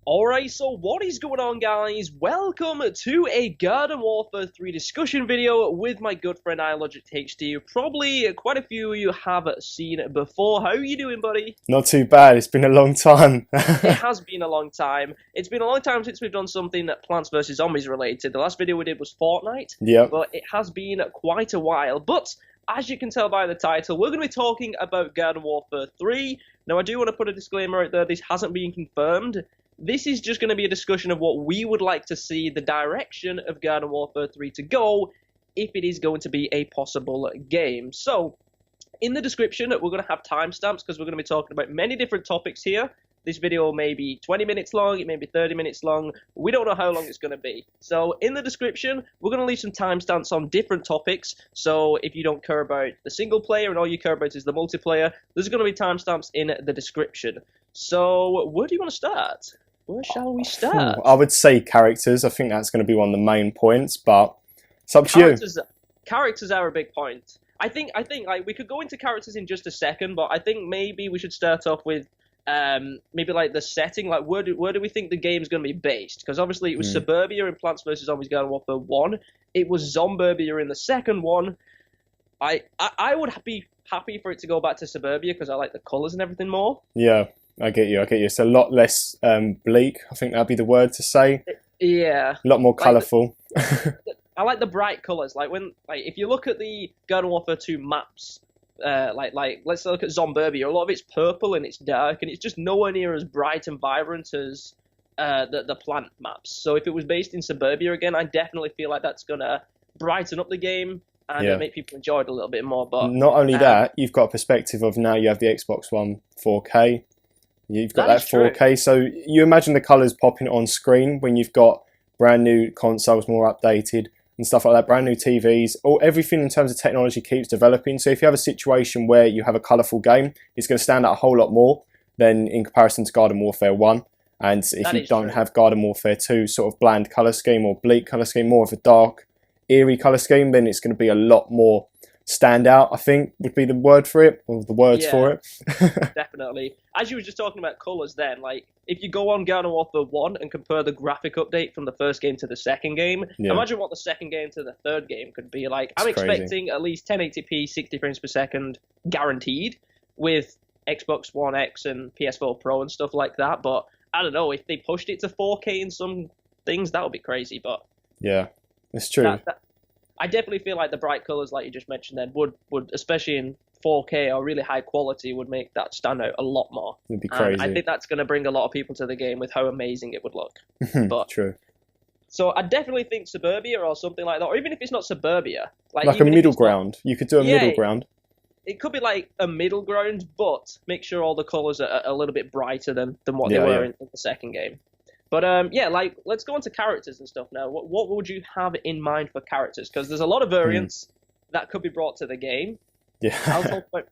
Alright, so what is going on, guys? Welcome to a Garden Warfare 3 discussion video with my good friend iLogicTHD. Probably quite a few of you have seen it before. How are you doing, buddy? Not too bad. It's been a long time. It has been a long time. It's been a long time since we've done something that Plants vs. Zombies related. The last video we did was Fortnite. Yeah. But it has been quite a while. But as you can tell by the title, we're going to be talking about Garden Warfare 3. Now, I do want to put a disclaimer out there. This hasn't been confirmed. This is just going to be a discussion of what we would like to see the direction of Garden Warfare 3 to go, if it is going to be a possible game. So, in the description, we're going to have timestamps because we're going to be talking about many different topics here. This video may be 20 minutes long, it may be 30 minutes long, we don't know how long it's going to be. So, in the description, we're going to leave some timestamps on different topics, so if you don't care about the single player and all you care about is the multiplayer, there's going to be timestamps in the description. So, where do you want to start? Where shall we start? I would say characters. I think that's going to be one of the main points, but it's up to you. Characters are a big point. I think like we could go into characters in just a second, but I think maybe we should start off with maybe like the setting. Like where do we think the game's going to be based? Because obviously it was Suburbia in Plants vs. Zombies Garden Warfare 1. It was Zomburbia in the second one. I would be happy for it to go back to Suburbia because I like the colours and everything more. Yeah. I get you. It's a lot less bleak. I think that'd be the word to say. Yeah. A lot more colourful. I like the bright colours. Like if you look at the Garden Warfare 2 maps, let's look at Zomburbia. A lot of it's purple and it's dark, and it's just nowhere near as bright and vibrant as the plant maps. So if it was based in Suburbia again, I definitely feel like that's gonna brighten up the game and make people enjoy it a little bit more. But not only that, you've got a perspective of now you have the Xbox One 4K. You've got that 4K, true. So you imagine the colours popping on screen when you've got brand new consoles, more updated and stuff like that, brand new TVs, or everything in terms of technology keeps developing. So if you have a situation where you have a colourful game, it's going to stand out a whole lot more than in comparison to Garden Warfare 1. And if you don't have Garden Warfare 2 sort of bland colour scheme or bleak colour scheme, more of a dark, eerie colour scheme, then it's going to be a lot more standout, I think, would be the word for it, or the words for it. Definitely. As you were just talking about colours then, like, if you go on Garden Warfare 1 and compare the graphic update from the first game to the second game, imagine what the second game to the third game could be like. I'm expecting at least 1080p, 60 frames per second, guaranteed, with Xbox One X and PS4 Pro and stuff like that, but I don't know, if they pushed it to 4K in some things, that would be crazy, but... Yeah, it's true. I definitely feel like the bright colours, like you just mentioned then, would especially in 4K or really high quality, would make that stand out a lot more. It'd be crazy. I think that's going to bring a lot of people to the game with how amazing it would look. But, true. So I definitely think Suburbia or something like that, or even if it's not Suburbia. Like a middle ground. You could do a middle ground. It could be like a middle ground, but make sure all the colours are a little bit brighter than what they were in the second game. But like, let's go on to characters and stuff now. What would you have in mind for characters? Because there's a lot of variants that could be brought to the game. Yeah.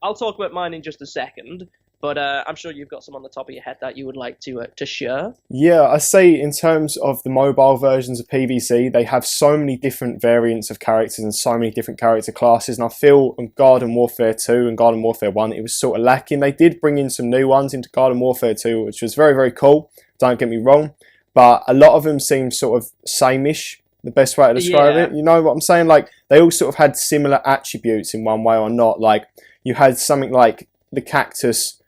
I'll talk about mine in just a second. But I'm sure you've got some on the top of your head that you would like to share. Yeah, I say in terms of the mobile versions of PvZ, they have so many different variants of characters and so many different character classes. And I feel in Garden Warfare 2 and Garden Warfare 1, it was sort of lacking. They did bring in some new ones into Garden Warfare 2, which was very, very cool. Don't get me wrong. But a lot of them seem sort of same-ish, the best way to describe it. You know what I'm saying? Like, they all sort of had similar attributes in one way or not. Like, you had something like the cactus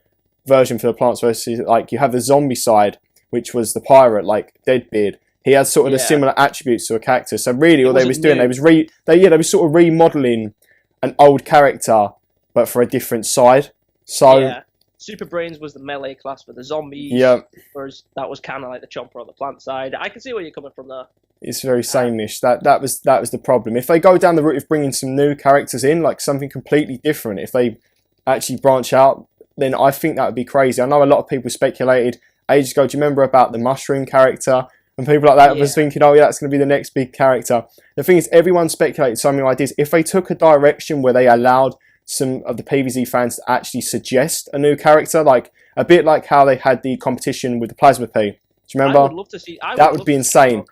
version for the Plants vs. Like, you have the zombie side, which was the pirate, like Deadbeard. He had sort of the similar attributes to a cactus. So really, all they was doing, they was sort of remodeling an old character, but for a different side. So Super Brains was the melee class for the zombies. Whereas that was kind of like the chomper on the plant side. I can see where you're coming from there. It's very same-ish. That was the problem. If they go down the route of bringing some new characters in, like something completely different, if they actually branch out, then I think that would be crazy. I know a lot of people speculated ages ago. Do you remember about the mushroom character? And people like that was thinking, oh yeah, that's going to be the next big character. The thing is, everyone speculated so many ideas. If they took a direction where they allowed some of the PvZ fans to actually suggest a new character, like a bit like how they had the competition with the Plasma P. Do you remember? I would love to see. That would be insane.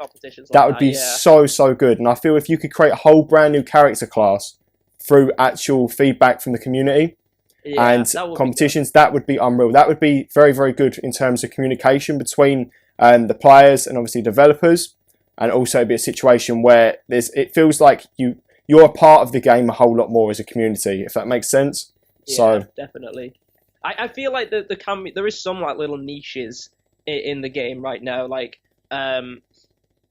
That would be so good. And I feel if you could create a whole brand new character class through actual feedback from the community and competitions, that would be unreal. That would be very, very good in terms of communication between the players and obviously developers, and also be a situation where it feels like you're a part of the game a whole lot more as a community, if that makes sense. Yeah, so definitely. I feel like there is some like little niches in the game right now. Like,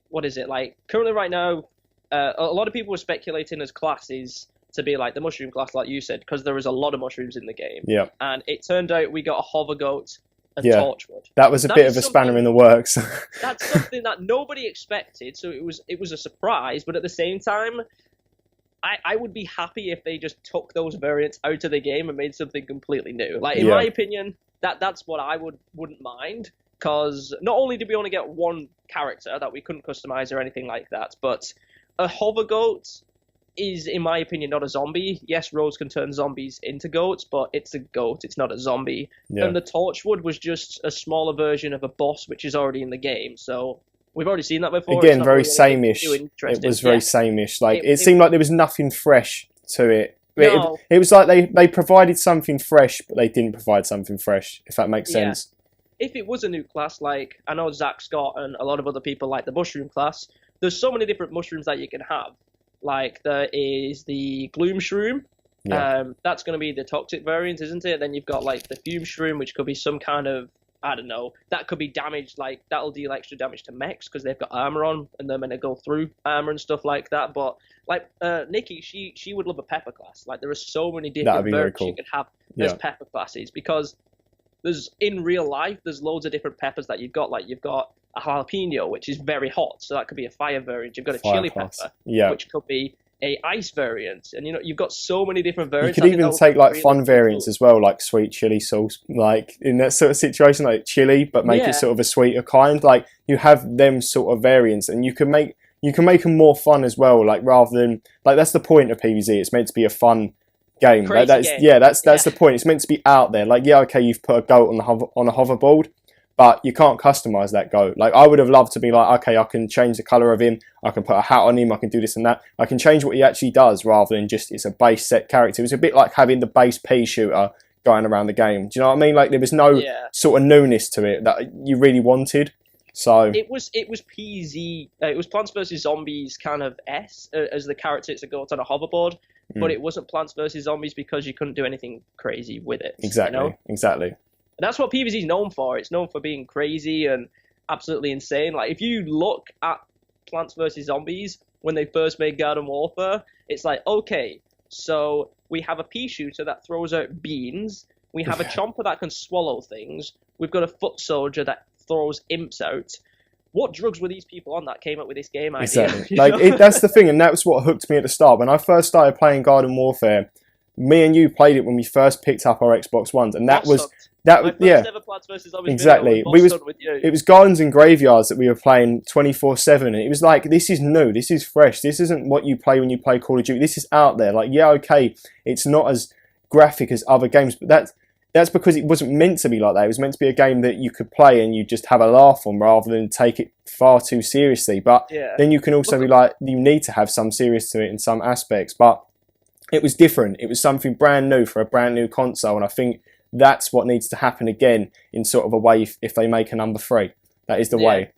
what is it? Like currently right now, a lot of people are speculating as classes to be like the mushroom class, like you said, because there is a lot of mushrooms in the game. Yeah. And it turned out we got a hover goat and Yeah. torchwood. That was a bit of a spanner in the works. That's something that nobody expected, so it was a surprise. But at the same time, I would be happy if they just took those variants out of the game and made something completely new. Like in my opinion, that's what I wouldn't mind, because not only did we only get one character that we couldn't customize or anything like that, but a hover goat is, in my opinion, not a zombie. Yes, Rose can turn zombies into goats, but it's a goat, it's not a zombie. Yeah. And the Torchwood was just a smaller version of a boss, which is already in the game, so we've already seen that before. Again, very really sameish. It was very sameish. Like, it seemed like there was nothing fresh to it. No. It was like they provided something fresh, but they didn't provide something fresh, if that makes sense. If it was a new class, like, I know Zach Scott and a lot of other people like the mushroom class, there's so many different mushrooms that you can have. Like, there is the Gloom Shroom. Yeah. That's going to be the toxic variant, isn't it? Then you've got, like, the Fume Shroom, which could be some kind of, I don't know, that could be damaged, like, that'll deal extra damage to mechs because they've got armor on and they're meant to go through armor and stuff like that. But, like, Nikki, she would love a pepper class. Like, there are so many different variants you could have as pepper classes, because in real life, there's loads of different peppers that you've got. Like, you've got a jalapeno, which is very hot, so that could be a fire variant. You've got a chili pepper, which could be a ice variant, and you've got so many different variants. You could even take like really fun variants as well, like sweet chili sauce, like in that sort of situation, like chili, but make it sort of a sweeter kind. Like, you have them sort of variants, and you can make them more fun as well. Like, rather than, like, that's the point of PvZ. It's meant to be a fun game. Like, that's the point. It's meant to be out there. Like, okay, you've put a goat on a hoverboard, but you can't customize that goat. Like, I would have loved to be like, okay, I can change the color of him, I can put a hat on him, I can do this and that. I can change what he actually does rather than just it's a base set character. It was a bit like having the base pea shooter going around the game. Do you know what I mean? Like, there was no sort of newness to it that you really wanted. So it was PZ. It was Plants vs Zombies kind of as the character. It's a goat on a hoverboard, but it wasn't Plants vs Zombies because you couldn't do anything crazy with it. Exactly. Exactly. And that's what PvZ is known for. It's known for being crazy and absolutely insane. Like, if you look at Plants vs Zombies when they first made Garden Warfare, it's like, okay, so we have a pea shooter that throws out beans. We have a chomper that can swallow things. We've got a foot soldier that throws imps out. What drugs were these people on that came up with this game idea? Exactly. Like, that's the thing, and that was what hooked me at the start. When I first started playing Garden Warfare, me and you played it when we first picked up our Xbox Ones, and that was ever Plants vs Zombies exactly. It was Gardens and Graveyards that we were playing 24/7, and it was like, this is new, this is fresh, this isn't what you play when you play Call of Duty. This is out there. Like, okay, it's not as graphic as other games, but that's because it wasn't meant to be like that. It was meant to be a game that you could play and you just have a laugh on rather than take it far too seriously. But then you can also be like, you need to have some serious to it in some aspects. But it was different. It was something brand new for a brand new console, and I think that's what needs to happen again in sort of a way if they make a number 3. That is the way.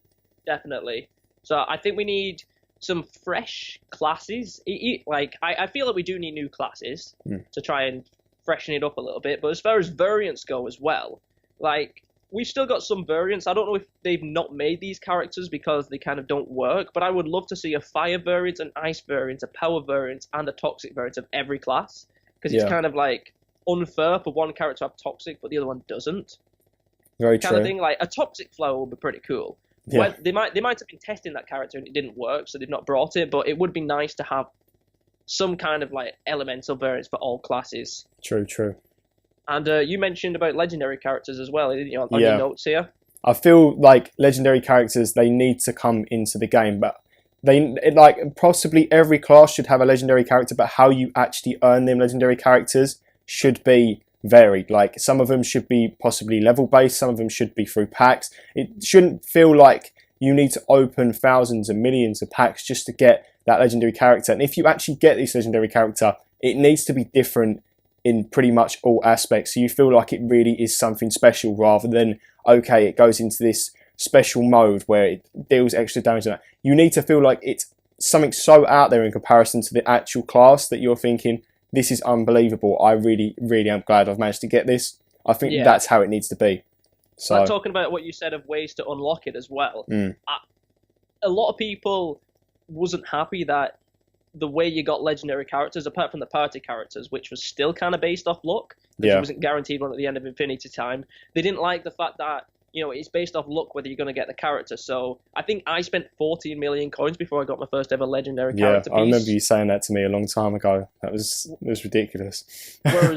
Definitely. So I think we need some fresh classes. Like, I feel like we do need new classes to try and freshen it up a little bit. But as far as variants go as well, like, we've still got some variants. I don't know if they've not made these characters because they kind of don't work, but I would love to see a fire variant, an ice variant, a power variant, and a toxic variant of every class. Because it's kind of like unfair for one character to have toxic, but the other one doesn't. Very true. Kind of thing. Like, a toxic flower would be pretty cool. Yeah. They might have been testing that character and it didn't work, so they've not brought it. But it would be nice to have some kind of like elemental variants for all classes. True. And you mentioned about legendary characters as well, didn't you, on your notes here? I feel like legendary characters, they need to come into the game, but possibly every class should have a legendary character, but how you actually earn them legendary characters should be varied. Like, some of them should be possibly level based, some of them should be through packs. It shouldn't feel like you need to open thousands and millions of packs just to get that legendary character. And if you actually get this legendary character, it needs to be different in pretty much all aspects, so you feel like it really is something special rather than, okay, it goes into this special mode where it deals extra damage on that. You need to feel like it's something so out there in comparison to the actual class that you're thinking, this is unbelievable. I really, really am glad I've managed to get this. I think that's how it needs to be. So, like talking about what you said of ways to unlock it as well. A lot of people wasn't happy that the way you got legendary characters, apart from the party characters, which was still kind of based off luck, because it wasn't guaranteed one at the end of Infinity Time. They didn't like the fact that, you know, it's based off luck whether you're going to get the character. So I think I spent 14 million coins before I got my first ever legendary character piece. I remember you saying that to me a long time ago. It was ridiculous.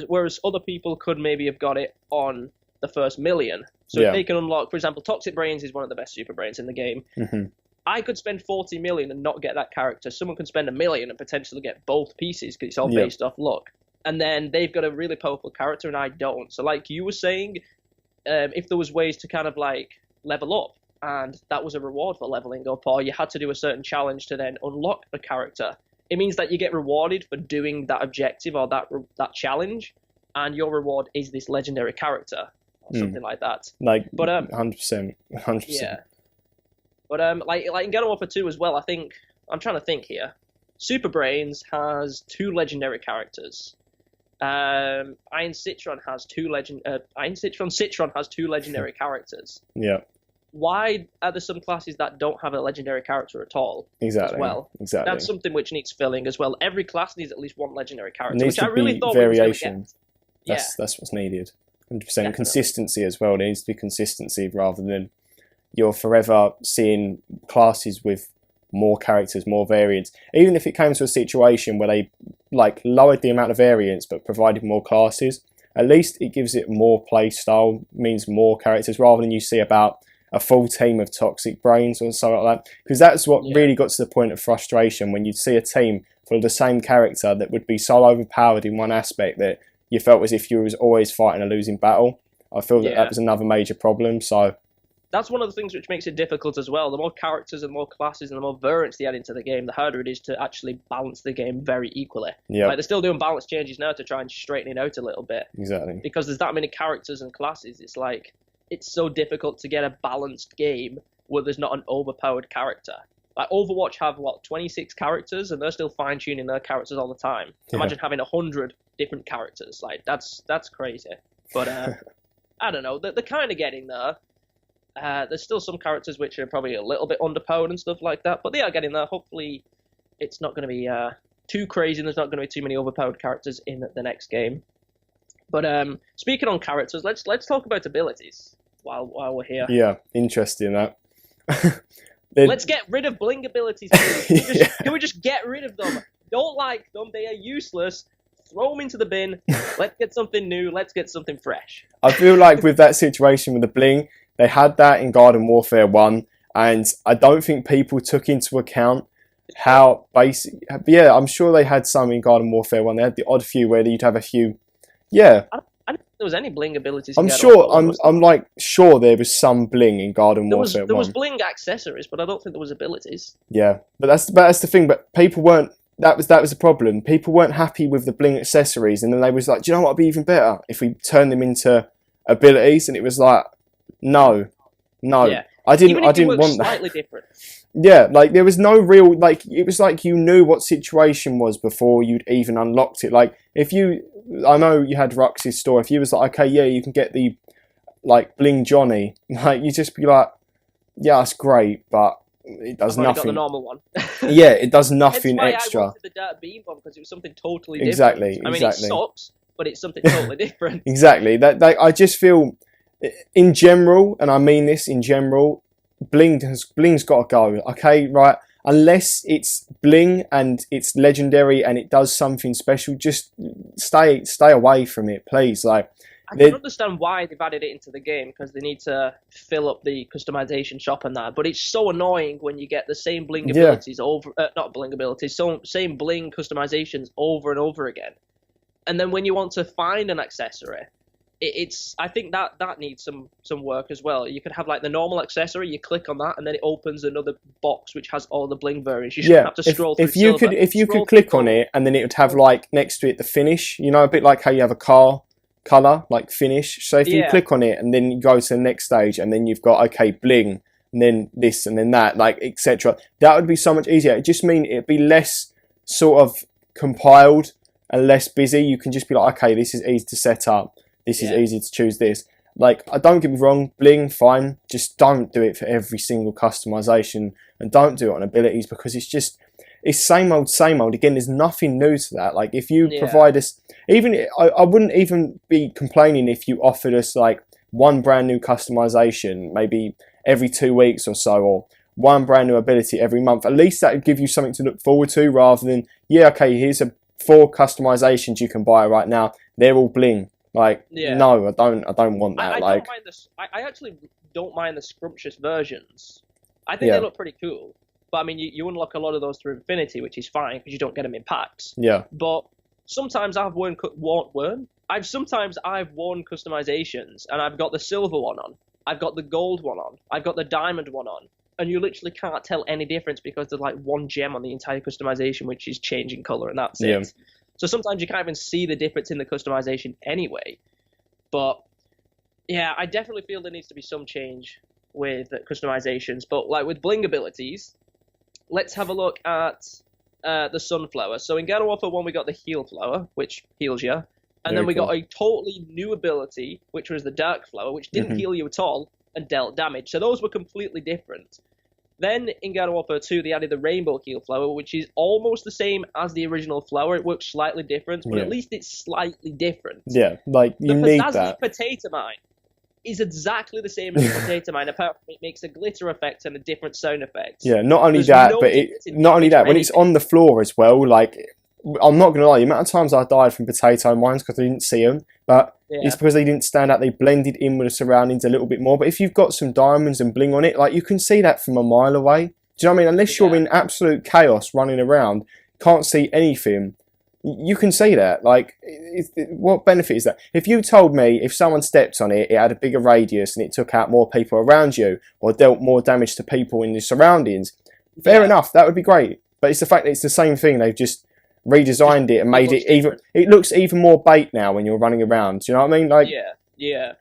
whereas other people could maybe have got it on the first million. So if they can unlock, for example, Toxic Brains is one of the best super brains in the game. I could spend 40 million and not get that character. Someone can spend 1 million and potentially get both pieces because it's all based off luck. And then they've got a really powerful character and I don't. So like you were saying, if there was ways to kind of like level up and that was a reward for leveling up, or you had to do a certain challenge to then unlock the character, it means that you get rewarded for doing that objective or that challenge, and your reward is this legendary character or something like that. Like, but 100%. Yeah. But like in Garden Warfare 2 as well, I'm trying to think here. Super Brains has 2 legendary characters. Iron Citron has 2 Citron has 2 legendary characters. Yeah. Why are there some classes that don't have a legendary character at all? Exactly. As well. Exactly. That's something which needs filling as well. Every class needs at least 1 legendary character, which I really thought variation. We was get. That's what's needed. 100%. Consistency as well. There needs to be consistency rather than you're forever seeing classes with more characters, more variants. Even if it came to a situation where they like lowered the amount of variants but provided more classes, at least it gives it more play style, means more characters, rather than you see about a full team of Toxic Brains or something like that. Because that's what really got to the point of frustration, when you'd see a team full of the same character that would be so overpowered in one aspect that you felt as if you was always fighting a losing battle. I feel that was another major problem. So that's one of the things which makes it difficult as well. The more characters and more classes and the more variants they add into the game, the harder it is to actually balance the game very equally. Yeah. Like they're still doing balance changes now to try and straighten it out a little bit. Exactly. Because there's that many characters and classes, it's like it's so difficult to get a balanced game where there's not an overpowered character. Like Overwatch have 26 characters and they're still fine tuning their characters all the time. Imagine having 100 different characters. Like that's crazy. But I don't know. They're kind of getting there. There's still some characters which are probably a little bit underpowered and stuff like that, but they are getting there. Hopefully, it's not going to be too crazy and there's not going to be too many overpowered characters in the next game. But speaking on characters, let's talk about abilities while we're here. Yeah, interesting that. Let's get rid of bling abilities. Can we just get rid of them? Don't like them. They are useless. Throw them into the bin. Let's get something new. Let's get something fresh. I feel like with that situation with the bling, they had that in Garden Warfare 1, and I don't think people took into account how basic... Yeah, I'm sure they had some in Garden Warfare 1. They had the odd few where you'd have a few... Yeah. I don't think there was any bling abilities. I'm like sure there was some bling in Garden Warfare 1. There was bling accessories, but I don't think there was abilities. Yeah, but that's the thing. But people weren't... That was the problem. People weren't happy with the bling accessories, and then they was like, do you know what would be even better? If we turn them into abilities, and it was like... No. Yeah. I didn't want that. Slightly different. Yeah, like there was no real, like it was like you knew what situation was before you'd even unlocked it. Like I know you had Rux's store. If you was like, okay, yeah, you can get the like Bling Johnny, like you just be like, yeah, that's great, but it does nothing. Got the normal one. Yeah, it does nothing extra. I wanted the Dirt Beam Bomb because it was something totally different. Exactly. I mean, it sucks, but it's something totally different. Exactly. That I just feel. In general, and I mean this in general, bling's got to go. Okay, right? Unless it's bling and it's legendary and it does something special, just stay away from it, please. Like, I can understand why they've added it into the game because they need to fill up the customization shop and that. But it's so annoying when you get the same bling abilities not bling abilities, same bling customizations over and over again. And then when you want to find an accessory. I think that needs some work as well. You could have like the normal accessory, you click on that, and then it opens another box which has all the bling variants. You shouldn't have to scroll through. If you could click on it, and then it would have like next to it the finish. You know, a bit like how you have a car color like finish. So if you click on it, and then you go to the next stage, and then you've got bling, and then this and then that, like etc. That would be so much easier. It just mean it'd be less sort of compiled and less busy. You can just be like, okay, this is easy to set up. This is easy to choose this. Like, I don't get me wrong, bling, fine. Just don't do it for every single customization, and don't do it on abilities, because it's same old, same old. Again, there's nothing new to that. Like, if you provide us, even I wouldn't even be complaining if you offered us like one brand new customization, maybe every 2 weeks or so, or one brand new ability every month. At least that would give you something to look forward to, rather than, yeah, okay, here's 4 customizations you can buy right now. They're all bling. Like, no, I don't want that. I actually don't mind the scrumptious versions. I think they look pretty cool. But I mean, you unlock a lot of those through Infinity, which is fine because you don't get them in packs. Yeah. But sometimes I've worn customizations, and I've got the silver one on, I've got the gold one on, I've got the diamond one on, and you literally can't tell any difference because there's like one gem on the entire customization which is changing color, and that's it. So sometimes you can't even see the difference in the customization anyway. But yeah, I definitely feel there needs to be some change with customizations. But like with bling abilities, let's have a look at the Sunflower. So in Garden Warfare 1 we got the Heal Flower, which heals you. And then we got a totally new ability, which was the Dark Flower, which didn't heal you at all and dealt damage. So those were completely different. Then in Garden Warfare 2 they added the Rainbow Heal Flower, which is almost the same as the original flower. It works slightly different, but at least it's slightly different. Yeah, like you need that. The Potato Mine is exactly the same as the Potato Mine, apart from it makes a glitter effect and a different sound effect. Yeah, not only that, but when it's on the floor as well, like, I'm not going to lie, the amount of times I died from potato mines because I didn't see them, but it's because they didn't stand out, they blended in with the surroundings a little bit more. But if you've got some diamonds and bling on it, like, you can see that from a mile away. Do you know what I mean? Unless you're in absolute chaos running around, can't see anything, you can see that. Like, what benefit is that? If you told me if someone stepped on it, it had a bigger radius and it took out more people around you, or dealt more damage to people in the surroundings, fair enough, that would be great. But it's the fact that it's the same thing, they've just redesigned it and made it even, it looks even more bait now when you're running around. Do you know what I mean? Like, yeah.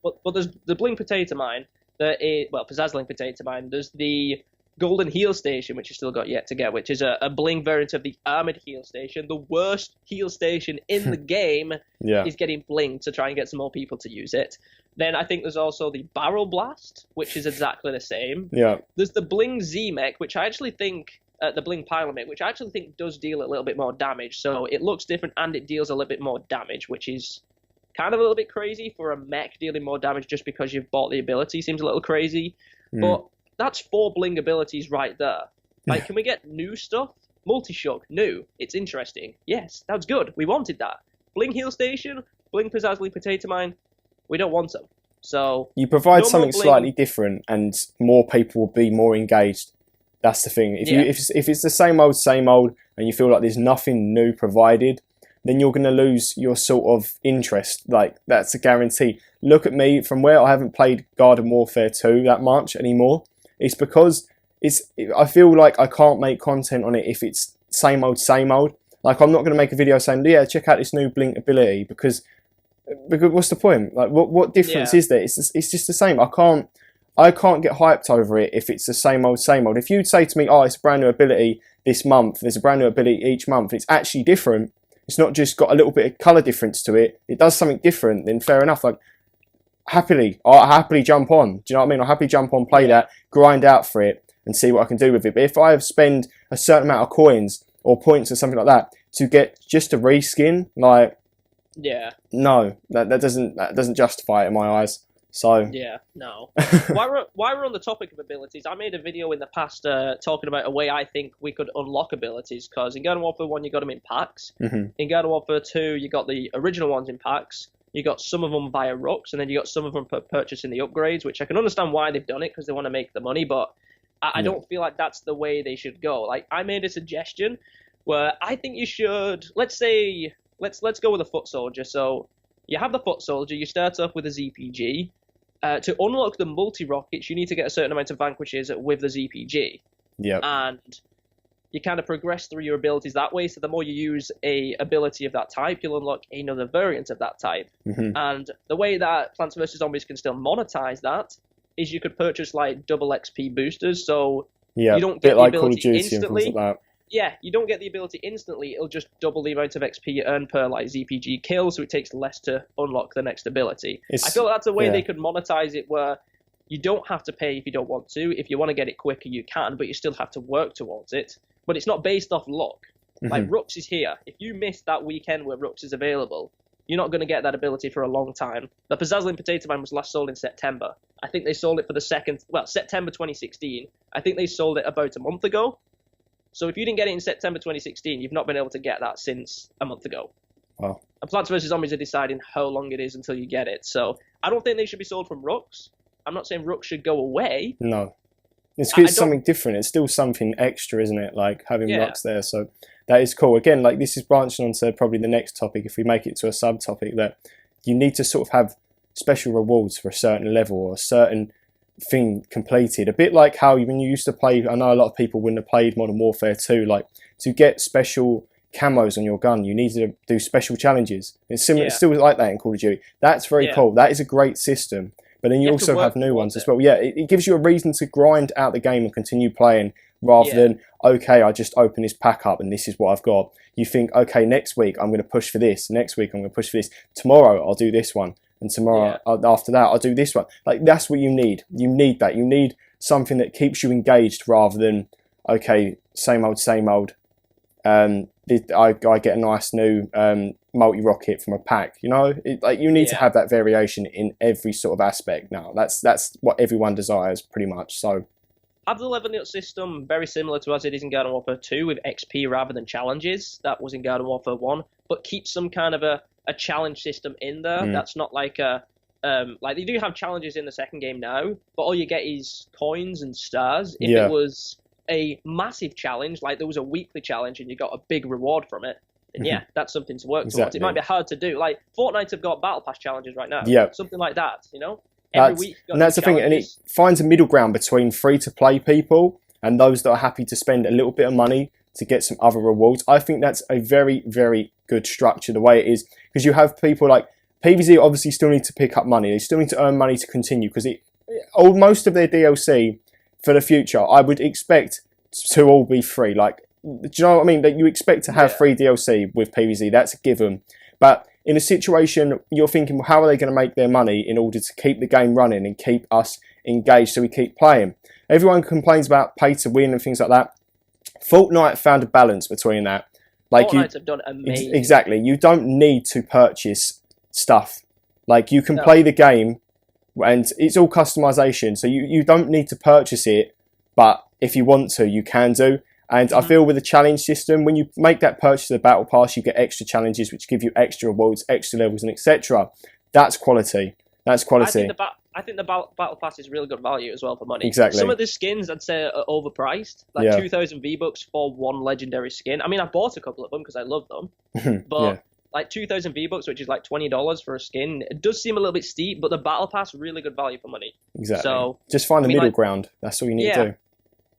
but there's the Bling Potato Mine, Pizzazzling Potato Mine. There's the Golden Heal Station, which you still got yet to get, which is a bling variant of the Armored Heal Station. The worst heal station in the game is getting blinged to try and get some more people to use it. Then I think there's also the Barrel Blast, which is exactly the same. Yeah. There's the Bling Z-Mech, which I actually think, the Bling Pylomech, which I actually think does deal a little bit more damage. So it looks different and it deals a little bit more damage, which is kind of a little bit crazy for a mech dealing more damage just because you've bought the ability. Seems a little crazy. But that's 4 bling abilities right there. Like, can we get new stuff? Multi-Shug, new. It's interesting. Yes, that's good. We wanted that. Bling Heal Station, Bling Pizzazzling Potato Mine, we don't want them. So you provide something slightly different and more people will be more engaged. That's the thing. If it's the same old and you feel like there's nothing new provided, then you're going to lose your sort of interest. Like, that's a guarantee. Look at me, from where I haven't played Garden Warfare 2 that much anymore. It's because I feel like I can't make content on it if it's same old. Like, I'm not going to make a video saying, yeah, check out this new Blink ability, because what's the point? Like, what difference is there? It's just the same. I can't get hyped over it if it's the same old. If you'd say to me, oh, it's a brand new ability this month, there's a brand new ability each month, it's actually different, it's not just got a little bit of colour difference to it, it does something different, then fair enough. Like, I'll happily jump on. Do you know what I mean? I'll happily jump on, play that, grind out for it, and see what I can do with it. But if I spend a certain amount of coins or points or something like that to get just a reskin, like, no, that doesn't justify it in my eyes. So no. While we're on the topic of abilities, I made a video in the past talking about a way I think we could unlock abilities, because in Garden Warfare 1 you got them in packs. In Garden Warfare 2 you got the original ones in packs. You got some of them via Rooks, and then you got some of them purchasing the upgrades, which I can understand why they've done it, because they want to make the money, but I don't feel like that's the way they should go. Like, I made a suggestion where I think you should, let's go with a Foot Soldier. So you have the Foot Soldier, you start off with a ZPG. To unlock the multi-rockets, you need to get a certain amount of vanquishes with the ZPG. Yeah. And you kind of progress through your abilities that way, so the more you use a ability of that type, you'll unlock another variant of that type. And the way that Plants vs. Zombies can still monetize that is you could purchase like double XP boosters, so Yeah, you don't a bit get the like Call of ability Duty and instantly. things like that. Yeah, you don't get the ability instantly. It'll just double the amount of XP you earn per like ZPG kill, so it takes less to unlock the next ability. I feel like that's a way they could monetize it, where you don't have to pay if you don't want to. If you want to get it quicker, you can, but you still have to work towards it. But it's not based off luck. Like, Rux is here. If you miss that weekend where Rux is available, you're not going to get that ability for a long time. The Pizzazzling Potato Man was last sold in September. I think they sold it for September 2016. I think they sold it about a month ago. So if you didn't get it in September 2016, you've not been able to get that since a month ago. Wow. And Plants vs. Zombies are deciding how long it is until you get it. So I don't think they should be sold from Rux. I'm not saying Rux should go away. No. It's something different. It's still something extra, isn't it? Like having Rux there. So that is cool. Again, like this is branching onto probably the next topic. If we make it to a subtopic, that you need to sort of have special rewards for a certain level or a certain thing completed. A bit like how when you used to play, I know a lot of people wouldn't have played Modern Warfare 2, like to get special camos on your gun, you need to do special challenges. It's similar, it's still like that in Call of Duty. That's very cool. That is a great system. But then you also have new ones as well. Yeah, it gives you a reason to grind out the game and continue playing rather than, okay, I just open this pack up and this is what I've got. You think, okay, next week I'm going to push for this. Next week I'm going to push for this. Tomorrow I'll do this one. And tomorrow, after that, I'll do this one. Like, that's what you need. You need that. You need something that keeps you engaged rather than, okay, same old, same old. I get a nice new multi-rocket from a pack. You know, like you need to have that variation in every sort of aspect now. That's what everyone desires, pretty much. So, have the leveling up system very similar to as it is in Garden Warfare 2 with XP rather than challenges. That was in Garden Warfare 1, but keep some kind of a challenge system in there. That's not like a like they do have challenges in the second game now, but all you get is coins and stars. If it was a massive challenge, like there was a weekly challenge and you got a big reward from it, and that's something to work towards. It might be hard to do. Like Fortnite have got battle pass challenges right now. Something like that, you know. Every week and that's the thing, and it finds a middle ground between free to play people and those that are happy to spend a little bit of money to get some other rewards. I think that's a very, very good structure the way it is, because you have people like PvZ obviously still need to pick up money. They still need to earn money to continue, because most of their DLC for the future I would expect to all be free. Like, do you know what I mean? That you expect to have free DLC with PvZ, that's a given. But in a situation you're thinking, well, how are they going to make their money in order to keep the game running and keep us engaged so we keep playing? Everyone complains about pay to win and things like that. Fortnite found a balance between that. Like Fortnite have done amazing. Exactly. You don't need to purchase stuff. Like you can play the game and it's all customization. So you don't need to purchase it, but if you want to, you can do. And I feel with the challenge system, when you make that purchase of the battle pass, you get extra challenges which give you extra rewards, extra levels, and etc. That's quality. That's quality. I think the battle pass is really good value as well for money. Exactly. Some of the skins I'd say are overpriced, like 2,000 V-Bucks for one legendary skin. I mean, I bought a couple of them because I love them, but like 2,000 V-Bucks, which is like $20 for a skin, it does seem a little bit steep. But the battle pass, really good value for money. Exactly. So just find the middle ground. That's all you need to do.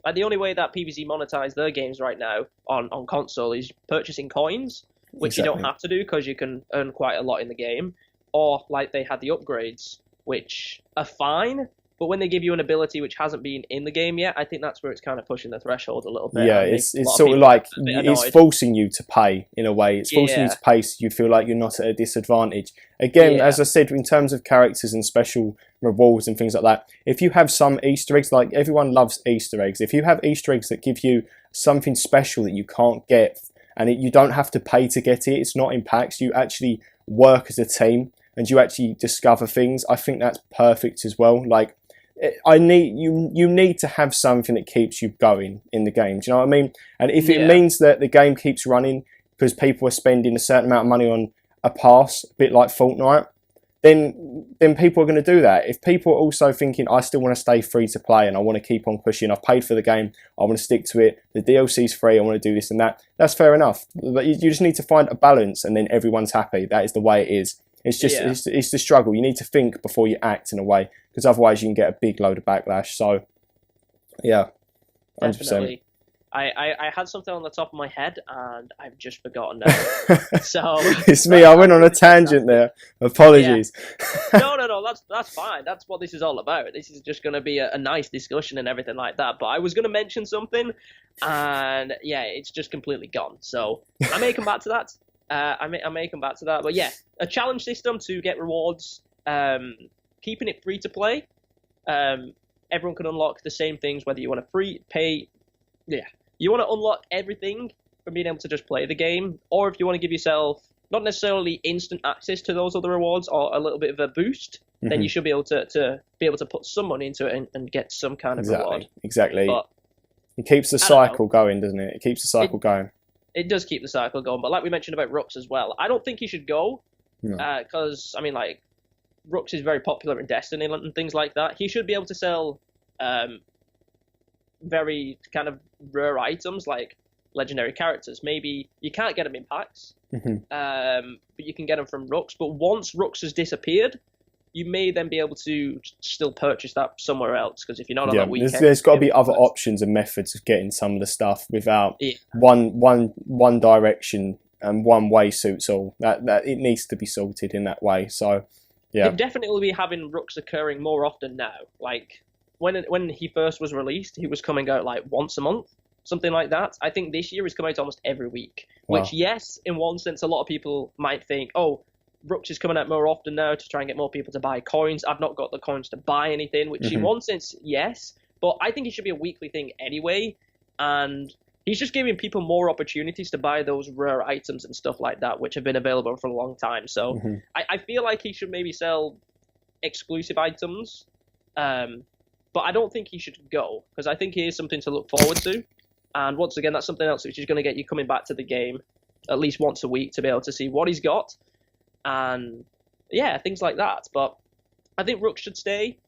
Like the only way that PvZ monetize their games right now on console is purchasing coins, which you don't have to do because you can earn quite a lot in the game, or like they had the upgrades, which are fine, but when they give you an ability which hasn't been in the game yet, I think that's where it's kind of pushing the threshold a little bit. Yeah, it's sort of like it's forcing you to pay in a way. It's forcing you to pay so you feel like you're not at a disadvantage. Again, as I said, in terms of characters and special rewards and things like that, if you have some Easter eggs, like everyone loves Easter eggs, if you have Easter eggs that give you something special that you can't get, and you don't have to pay to get it, it's not in packs, you actually work as a team and you actually discover things, I think that's perfect as well. Like, you need to have something that keeps you going in the game. Do you know what I mean? And if it means that the game keeps running because people are spending a certain amount of money on a pass, a bit like Fortnite, then people are going to do that. If people are also thinking, I still want to stay free to play and I want to keep on pushing, I've paid for the game, I want to stick to it, the DLC's free, I want to do this and that, that's fair enough. But you just need to find a balance and then everyone's happy. That is the way it is. It's just it's the struggle. You need to think before you act in a way, because otherwise you can get a big load of backlash. So, yeah, 100%. Definitely. I had something on the top of my head and I've just forgotten now. So it's me. I went on a tangent there. Apologies. Yeah. No. That's fine. That's what this is all about. This is just going to be a nice discussion and everything like that. But I was going to mention something, and yeah, it's just completely gone. So I may come back to that. I may come back to that. But yeah, a challenge system to get rewards. Keeping it free to play. Everyone can unlock the same things, whether you want to pay. Yeah. You want to unlock everything from being able to just play the game, or if you want to give yourself not necessarily instant access to those other rewards or a little bit of a boost, then you should be able to put some money into it and get some kind of reward. Exactly. But it keeps the cycle going, doesn't it? It keeps the cycle going. It does keep the cycle going, but like we mentioned about Rux as well, I don't think he should go because I mean, like, Rux is very popular in Destiny and things like that. He should be able to sell very kind of rare items like legendary characters. Maybe you can't get them in packs, but you can get them from Rux. But once Rux has disappeared, you may then be able to still purchase that somewhere else, because if you're not on that weekend, there's got to be other options and methods of getting some of the stuff without one direction and one way suits all. That it needs to be sorted in that way. So yeah, it'd definitely be having Rux occurring more often now. Like when he first was released, he was coming out like once a month, something like that. I think this year he's come out almost every week. Wow. Which, yes, in one sense, a lot of people might think, oh, Rux is coming out more often now to try and get more people to buy coins. I've not got the coins to buy anything, which in one sense, yes. But I think it should be a weekly thing anyway. And he's just giving people more opportunities to buy those rare items and stuff like that, which have been available for a long time. So I feel like he should maybe sell exclusive items. But I don't think he should go, because I think he is something to look forward to. And once again, that's something else which is going to get you coming back to the game at least once a week to be able to see what he's got. And yeah, things like that. But I think Rux should stay.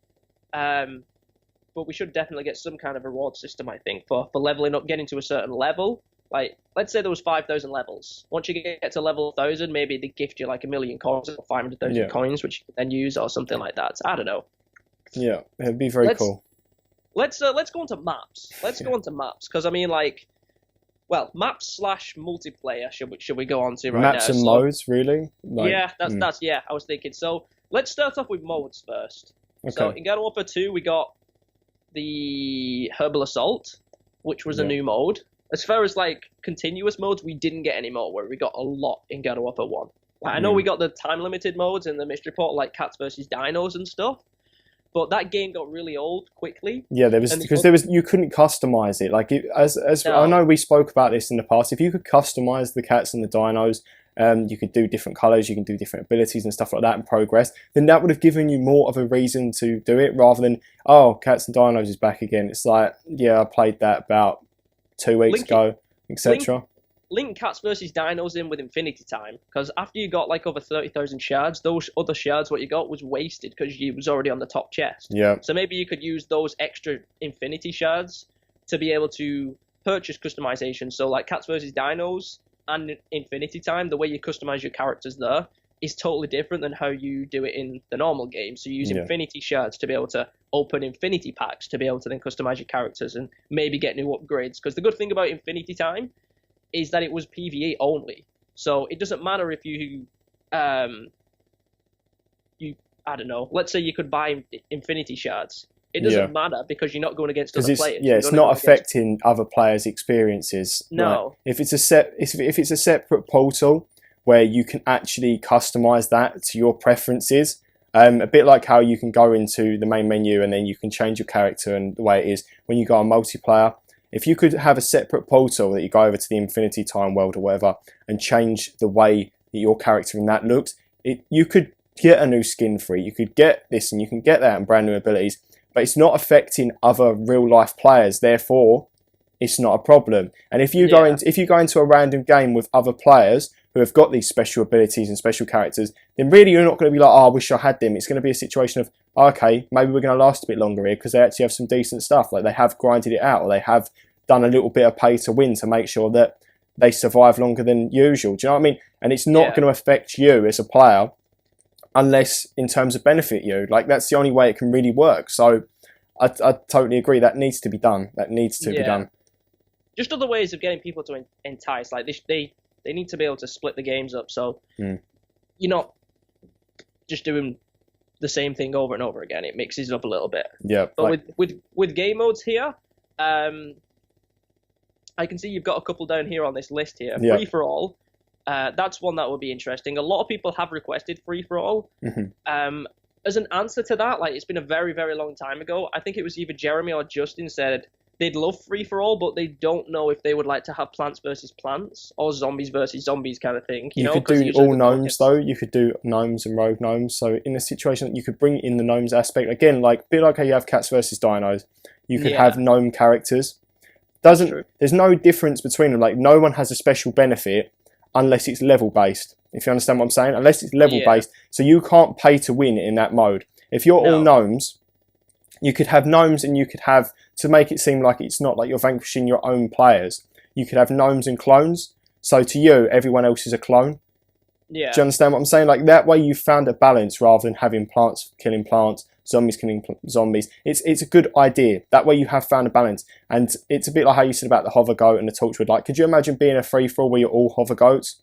But we should definitely get some kind of reward system, I think, for leveling up, getting to a certain level. Like, let's say there was 5,000 levels. Once you get to level 1,000, maybe they gift you like 1,000,000 coins or 500,000 coins, which you can then use or something like that. I don't know. Yeah, it'd be very cool. Let's go into maps. Let's go into maps, because I mean, like, well, maps / multiplayer. Should we go on to right now? Maps and modes, really? Like, yeah, that's yeah. I was thinking. So let's start off with modes first. Okay. So in Garden Warfare 2, we got the Herbal Assault, which was a new mode. As far as like continuous modes, we didn't get any more. Where we got a lot in Garden Warfare 1. Like, I know we got the time limited modes in the mystery report, like cats versus dinos and stuff. But that game got really old quickly. Yeah, you couldn't customize it. Like I know we spoke about this in the past. If you could customize the cats and the dinos, you could do different colors, you can do different abilities and stuff like that and progress. Then that would have given you more of a reason to do it, rather than, oh, cats and dinos is back again. It's like, yeah, I played that about 2 weeks ago, etc. Link cats versus dinos in with Infinity Time, because after you got like over 30,000 shards, those other shards what you got was wasted because you was already on the top chest. Yeah. So maybe you could use those extra Infinity shards to be able to purchase customization. So like cats versus dinos and Infinity Time, the way you customize your characters there is totally different than how you do it in the normal game. So you use Infinity shards to be able to open Infinity packs to be able to then customize your characters and maybe get new upgrades. Because the good thing about Infinity Time is that it was PvE only. So it doesn't matter if you I don't know, let's say you could buy Infinity Shards. It doesn't matter because you're not going against other players. Yeah, it's not affecting other players' experiences. No. Like, if it's a separate portal where you can actually customize that to your preferences, a bit like how you can go into the main menu and then you can change your character and the way it is when you go on multiplayer. If you could have a separate portal that you go over to the Infinity Time world or whatever and change the way that your character in that looks, you could get a new skin for it. You could get this and you can get that and brand new abilities, but it's not affecting other real life players. Therefore, it's not a problem. And if you go into a random game with other players who have got these special abilities and special characters, then really you're not going to be like, oh, I wish I had them. It's going to be a situation of, oh, okay, maybe we're going to last a bit longer here because they actually have some decent stuff. Like they have grinded it out, or they have done a little bit of pay to win to make sure that they survive longer than usual. Do you know what I mean? And it's not going to affect you as a player unless in terms of benefit you. Like that's the only way it can really work. So I totally agree. That needs to be done. That needs to be done. just other ways of getting people to entice. Like they need to be able to split the games up, so you're not just doing the same thing over and over again. It mixes it up a little bit. Yeah. But with game modes here, I can see you've got a couple down here on this list here. Yeah. Free for all. That's one that would be interesting. A lot of people have requested free for all. As an answer to that, like, it's been a very, very long time ago. I think it was either Jeremy or Justin said they'd love free for all, but they don't know if they would like to have Plants versus Plants or Zombies versus Zombies kind of thing. You know, could do all gnomes though. You could do gnomes and rogue gnomes. So in a situation, you could bring in the gnomes aspect again, like a bit like how you have cats versus dinos. You could have gnome characters. There's no difference between them. Like, no one has a special benefit unless it's level based. If you understand what I'm saying, unless it's level based, so you can't pay to win in that mode. If you're all gnomes, you could have gnomes, and you could have, to make it seem like it's not like you're vanquishing your own players, you could have gnomes and clones. So to you, everyone else is a clone. Yeah. Do you understand what I'm saying? Like, that way you found a balance rather than having plants killing plants, zombies killing zombies. It's a good idea. That way you have found a balance. And it's a bit like how you said about the hover goat and the torchwood. Like, could you imagine being a free-for-all where you're all hover goats?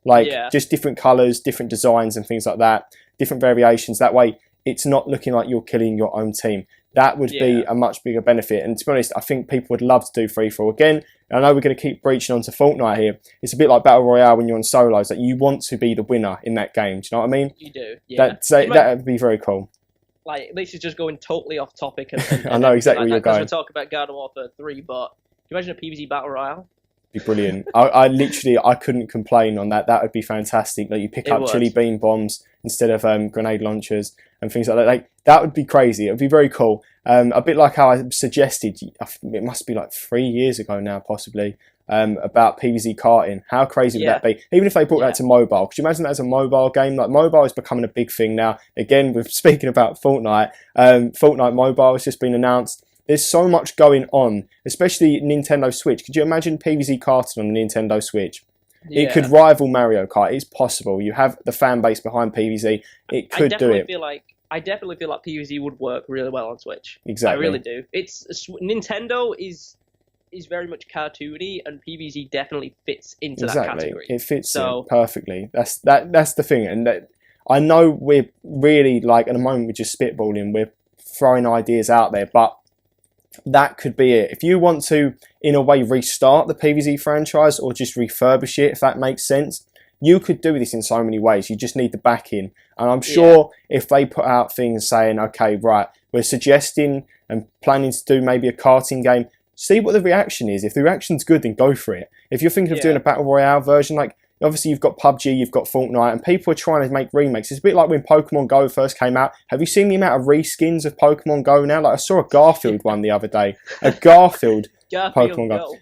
Like, just different colours, different designs and things like that, different variations. That way it's not looking like you're killing your own team. That would be a much bigger benefit. And to be honest, I think people would love to do free-for-all. Again, I know we're going to keep breaching onto Fortnite here. It's a bit like Battle Royale when you're on solos. That you want to be the winner in that game. Do you know what I mean? You do, yeah. That would be very cool. Like, this is just going totally off topic. And I know exactly where you're going. Because we're talking about Garden Warfare 3, but can you imagine a PvZ Battle Royale? Be brilliant. I literally couldn't complain on that. That would be fantastic. Like, you pick up chili bean bombs instead of grenade launchers and things like that. Like, that would be crazy. It would be very cool. A bit like how I suggested, it must be like 3 years ago now, possibly, about PvZ karting. How crazy would that be? Even if they brought that to mobile. Could you imagine that as a mobile game? Like, mobile is becoming a big thing now. Again, we're speaking about Fortnite. Fortnite Mobile has just been announced. There's so much going on, especially Nintendo Switch. Could you imagine PvZ karting on the Nintendo Switch? It could rival Mario Kart. It's possible. You have the fan base behind PvZ. It could do it. I definitely feel like PvZ would work really well on Switch. Exactly. I really do. Nintendo is very much cartoony, and PvZ definitely fits into that category. It fits in perfectly. That's the thing. And I know we're really, like, at the moment we're just spitballing. We're throwing ideas out there, but that could be it. If you want to, in a way, restart the PvZ franchise or just refurbish it, if that makes sense, you could do this in so many ways. You just need the backing. And I'm sure if they put out things saying, okay, right, we're suggesting and planning to do maybe a karting game, see what the reaction is. If the reaction's good, then go for it. If you're thinking of doing a Battle Royale version, like, obviously you've got PUBG, you've got Fortnite, and people are trying to make remakes. It's a bit like when Pokemon Go first came out. Have you seen the amount of reskins of Pokemon Go now? Like, I saw a Garfield one the other day. A Garfield Pokemon Go.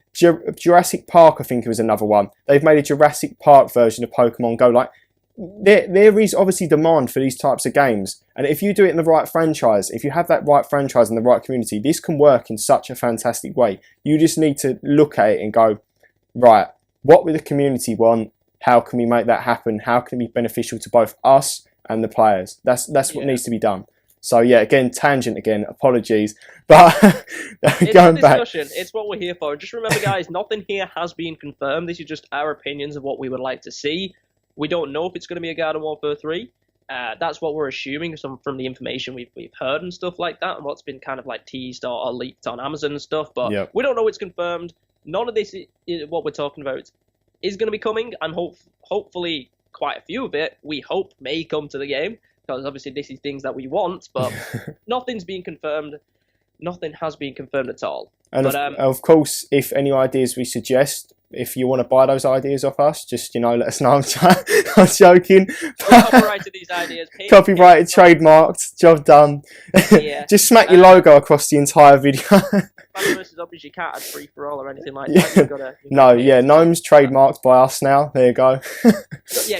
Jurassic Park, I think it was another one. They've made a Jurassic Park version of Pokemon Go. Like, there is obviously demand for these types of games. And if you do it in the right franchise, if you have that right franchise and the right community, this can work in such a fantastic way. You just need to look at it and go, right, what would the community want? How can we make that happen? How can it be beneficial to both us and the players? That's what needs to be done. So yeah, again, tangent again, apologies. But going back. It's what we're here for. Just remember, guys, nothing here has been confirmed. This is just our opinions of what we would like to see. We don't know if it's going to be a Garden Warfare 3. That's what we're assuming from the information we've heard and stuff like that, and what's been kind of like teased or leaked on Amazon and stuff. But we don't know it's confirmed. None of this is what we're talking about is going to be coming. I'm hopefully quite a few of it, we hope, may come to the game, because obviously this is things that we want, but nothing's been confirmed. Nothing has been confirmed at all. And of course, if any ideas we suggest, if you want to buy those ideas off us, just, let us know. I'm joking. Copyrighted these ideas. Copyrighted, trademarked, job done. Just smack your logo across the entire video. Versus Zombies, you can't add free for all or anything like that. Gnome's trademarked by us now. There you go.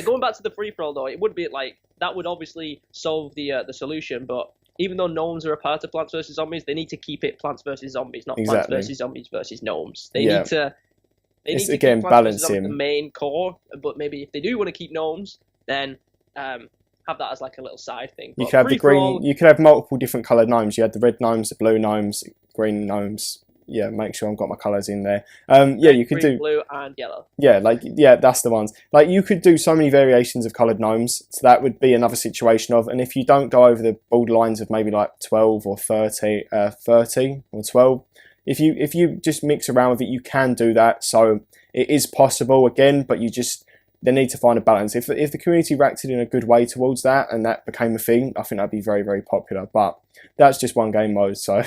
Going back to the free for all though, it would be like that would obviously solve the solution, but even though gnomes are a part of Plants vs Zombies, they need to keep it Plants vs Zombies, not Plants vs Zombies versus gnomes. They need to. They need to keep balancing the main core, but maybe if they do want to keep gnomes, then have that as like a little side thing. But you could have the green. You could have multiple different coloured gnomes. You had the red gnomes, the blue gnomes, green gnomes, make sure I've got my colours in there. You could do blue and yellow. That's the ones. Like, you could do so many variations of coloured gnomes. So that would be another situation of, and if you don't go over the borderlines of maybe like 12 or 30 or 12, if you just mix around with it, you can do that. So it is possible again, but they need to find a balance. If the community reacted in a good way towards that and that became a thing, I think that'd be very, very popular. But that's just one game mode, so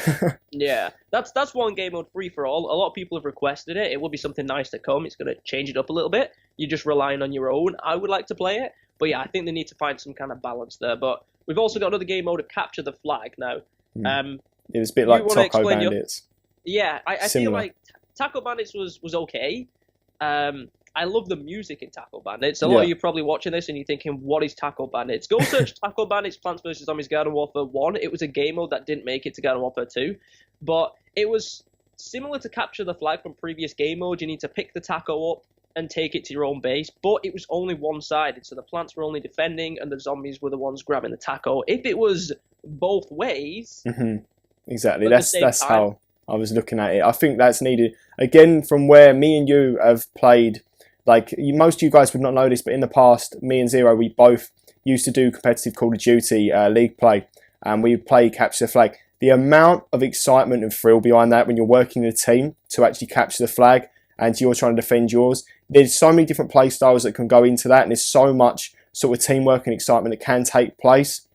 yeah, that's one game mode free for all. A lot of people have requested it. It will be something nice to come. It's going to change it up a little bit. You're just relying on your own. I would like to play it, but yeah, I think they need to find some kind of balance there. But we've also got another game mode of Capture the Flag now. It was a bit like Taco Bandits. Yeah, I feel like Taco Bandits was okay. I love the music in Taco Bandits. A lot of you are probably watching this and you're thinking, what is Taco Bandits? Go search Taco Bandits Plants vs. Zombies Garden Warfare 1. It was a game mode that didn't make it to Garden Warfare 2. But it was similar to Capture the Flag from previous game modes. You need to pick the taco up and take it to your own base. But it was only one-sided. So the plants were only defending and the zombies were the ones grabbing the taco. If it was both ways... Exactly. That's how I was looking at it. I think that's needed. Again, from where me and you have played... Like, most of you guys would not know this, but in the past, me and Zero, we both used to do competitive Call of Duty League play, and we play Capture the Flag. The amount of excitement and thrill behind that when you're working in a team to actually capture the flag and you're trying to defend yours, there's so many different play styles that can go into that, and there's so much sort of teamwork and excitement that can take place.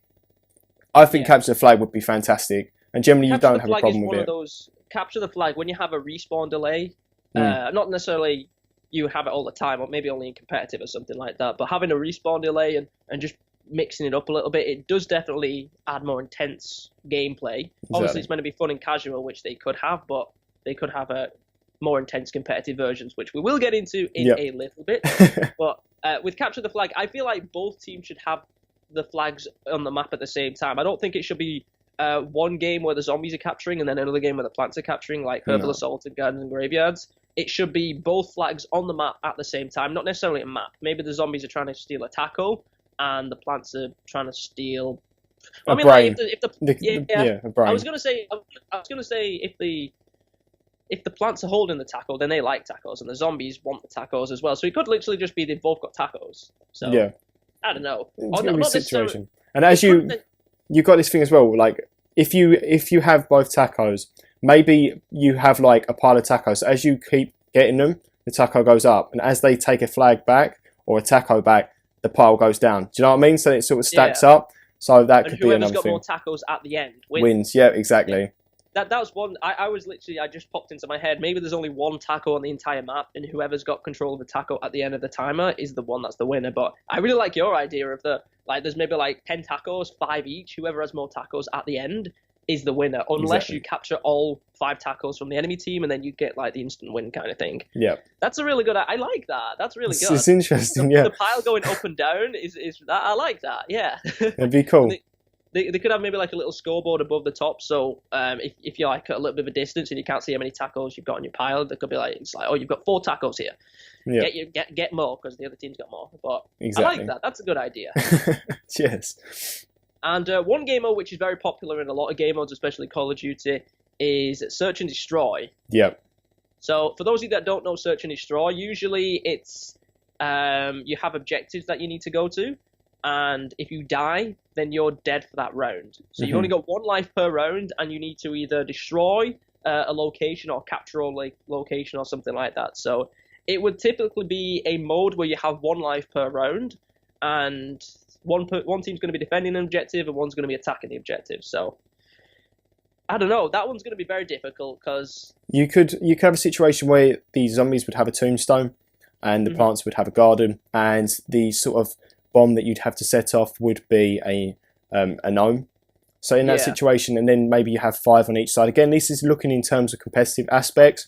I think Capture the Flag would be fantastic, and generally you don't have a problem with it. Capture the Flag, when you have a respawn delay, not necessarily... you have it all the time, or maybe only in competitive or something like that. But having a respawn delay and just mixing it up a little bit, it does definitely add more intense gameplay. Exactly. Obviously, it's meant to be fun and casual, which they could have, but they could have a more intense competitive versions, which we will get into in a little bit. But with Capture the Flag, I feel like both teams should have the flags on the map at the same time. I don't think it should be one game where the zombies are capturing and then another game where the plants are capturing, like Herbal Assault and Gardens and Graveyards. It should be both flags on the map at the same time, not necessarily a map. Maybe the zombies are trying to steal a taco, and the plants are trying to steal a brain. A brain. I was gonna say if the plants are holding the taco, then they like tacos, and the zombies want the tacos as well. So it could literally just be they've both got tacos. So I don't know. It's gonna be a situation. And as you got this thing as well, like if you have both tacos. Maybe you have like a pile of tacos. So as you keep getting them, the taco goes up. And as they take a flag back or a taco back, the pile goes down. Do you know what I mean? So it sort of stacks up. So that could be another thing. Whoever's got more tacos at the end wins. Yeah, exactly. That was one. I just popped into my head. Maybe there's only one taco on the entire map, and whoever's got control of the taco at the end of the timer is the one that's the winner. But I really like your idea of there's maybe like 10 tacos, 5 each. Whoever has more tacos at the end is the winner, unless you capture all 5 tacos from the enemy team, and then you get like the instant win kind of thing. Yeah, that's a really good. I like that. That's really good. It's interesting. The pile going up and down is that. I like that. Yeah, it'd be cool. They could have maybe like a little scoreboard above the top, so if you're like at a little bit of a distance and you can't see how many tacos you've got on your pile, there could be like, it's like, oh, you've got 4 tacos here. Yeah. Get more because the other team's got more. But I like that. That's a good idea. Cheers. And one game mode which is very popular in a lot of game modes, especially Call of Duty, is Search and Destroy. Yep. So for those of you that don't know Search and Destroy, usually it's you have objectives that you need to go to, and if you die, then you're dead for that round. So you only got 1 life per round, and you need to either destroy a location or capture a location or something like that. So it would typically be a mode where you have 1 life per round, and one team's going to be defending an objective and one's going to be attacking the objective. So I don't know. That one's going to be very difficult because you could have a situation where the zombies would have a tombstone and the plants would have a garden, and the sort of bomb that you'd have to set off would be a gnome. So in that situation, and then maybe you have 5 on each side. Again, this is looking in terms of competitive aspects.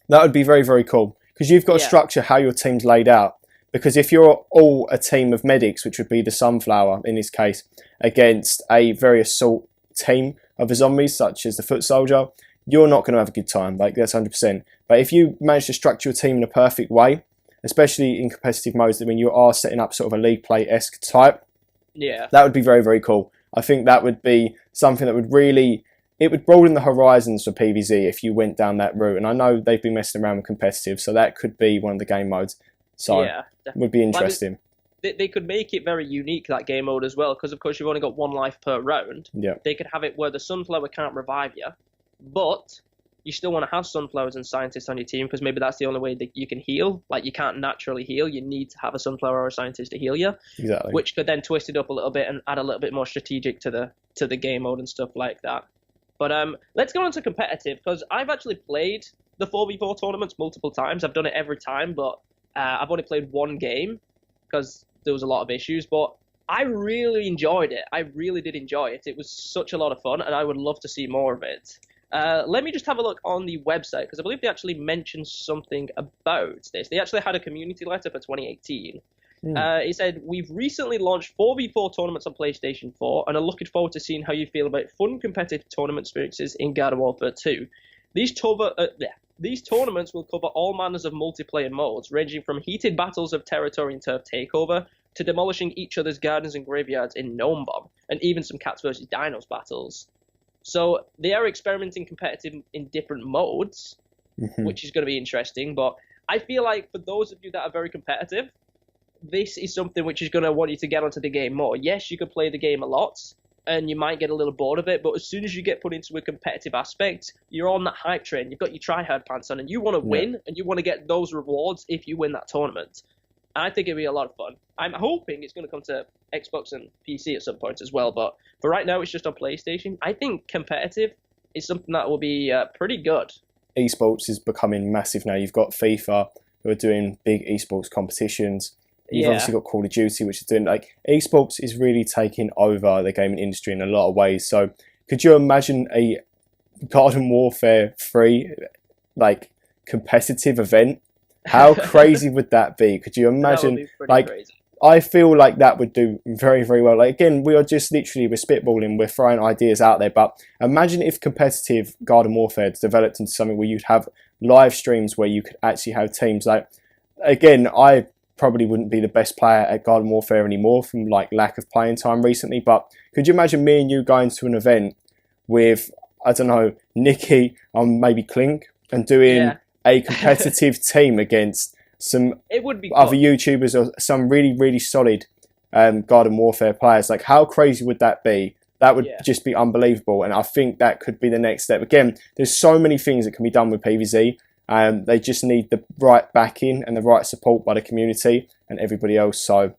That would be very, very cool because you've got to structure how your team's laid out. Because if you're all a team of medics, which would be the Sunflower in this case, against a very assault team of the zombies, such as the Foot Soldier, you're not going to have a good time. Like, that's 100%. But if you manage to structure your team in a perfect way, especially in competitive modes, when you are setting up sort of a league play-esque type, that would be very, very cool. I think that would be something that would really it would broaden the horizons for PvZ if you went down that route. And I know they've been messing around with competitive, so that could be one of the game modes. So Yeah, it would be interesting. they could make it very unique, that game mode as well, because of course you've only got one life per round. Yeah. They could have it where the sunflower can't revive you, but you still want to have sunflowers and scientists on your team, because maybe that's the only way that you can heal. Like, you can't naturally heal, you need to have a sunflower or a scientist to heal you. Exactly. Which could then twist it up a little bit and add a little bit more strategic to the game mode and stuff like that. But let's go on to competitive, because I've actually played the 4v4 tournaments multiple times. I've done it every time, but I've only played one game because there was a lot of issues. But I really enjoyed it. I really did enjoy it. It was such a lot of fun, and I would love to see more of it. Let me just have a look on the website, because I believe they actually mentioned something about this. They actually had a community letter for 2018. It said, "We've recently launched 4v4 tournaments on PlayStation 4 and are looking forward to seeing how you feel about fun competitive tournament experiences in Garden Warfare 2. These tournaments will cover all manners of multiplayer modes, ranging from heated battles of territory and turf takeover to demolishing each other's gardens and graveyards in Gnome Bomb, and even some Cats vs Dinos battles." So they are experimenting competitive in different modes, which is going to be interesting. But I feel like for those of you that are very competitive, this is something which is going to want you to get onto the game more. Yes, you could play the game a lot, and you might get a little bored of it, but as soon as you get put into a competitive aspect, you're on that hype train. You've got your try-hard pants on, and you want to win, and you want to get those rewards if you win that tournament. And I think it'll be a lot of fun. I'm hoping it's going to come to Xbox and PC at some point as well, but for right now, it's just on PlayStation. I think competitive is something that will be pretty good. Esports is becoming massive now. You've got FIFA, who are doing big esports competitions. You've obviously got Call of Duty, which is doing, like, esports is really taking over the gaming industry in a lot of ways. So could you imagine a Garden Warfare 3, like, competitive event? How crazy would that be? Could you imagine? That would be pretty crazy. I feel like that would do very, very well. Like, again, we are just literally, we're spitballing, we're throwing ideas out there. But imagine if competitive Garden Warfare developed into something where you'd have live streams where you could actually have teams. Like, again, I probably wouldn't be the best player at Garden Warfare anymore from, like, lack of playing time recently. But could you imagine me and you going to an event with, I don't know, Nikki and maybe Clink, and doing a competitive team against some other YouTubers or some really, really solid Garden Warfare players? Like, how crazy would that be? That would just be unbelievable. And I think that could be the next step. Again, there's so many things that can be done with PvZ. They just need the right backing and the right support by the community and everybody else. So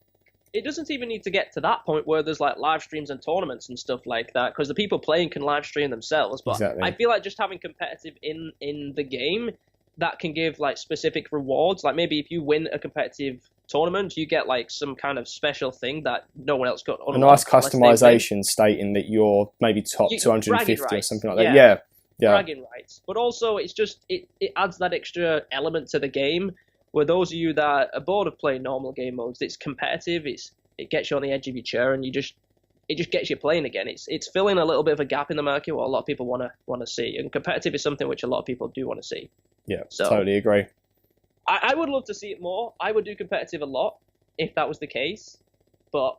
it doesn't even need to get to that point where there's like live streams and tournaments and stuff like that, because the people playing can live stream themselves. But I feel like just having competitive in the game, that can give like specific rewards. Like, maybe if you win a competitive tournament, you get like some kind of special thing that no one else got. A nice customization stating that you're maybe top 250 or something like that. Yeah. Bragging rights. But also, it's just it adds that extra element to the game, where those of you that are bored of playing normal game modes, it's competitive, it gets you on the edge of your chair, and it just gets you playing again. It's filling a little bit of a gap in the market what a lot of people want to see, and competitive is something which a lot of people do want to see. Yeah, so totally agree. I would love to see it more. I would do competitive a lot if that was the case, but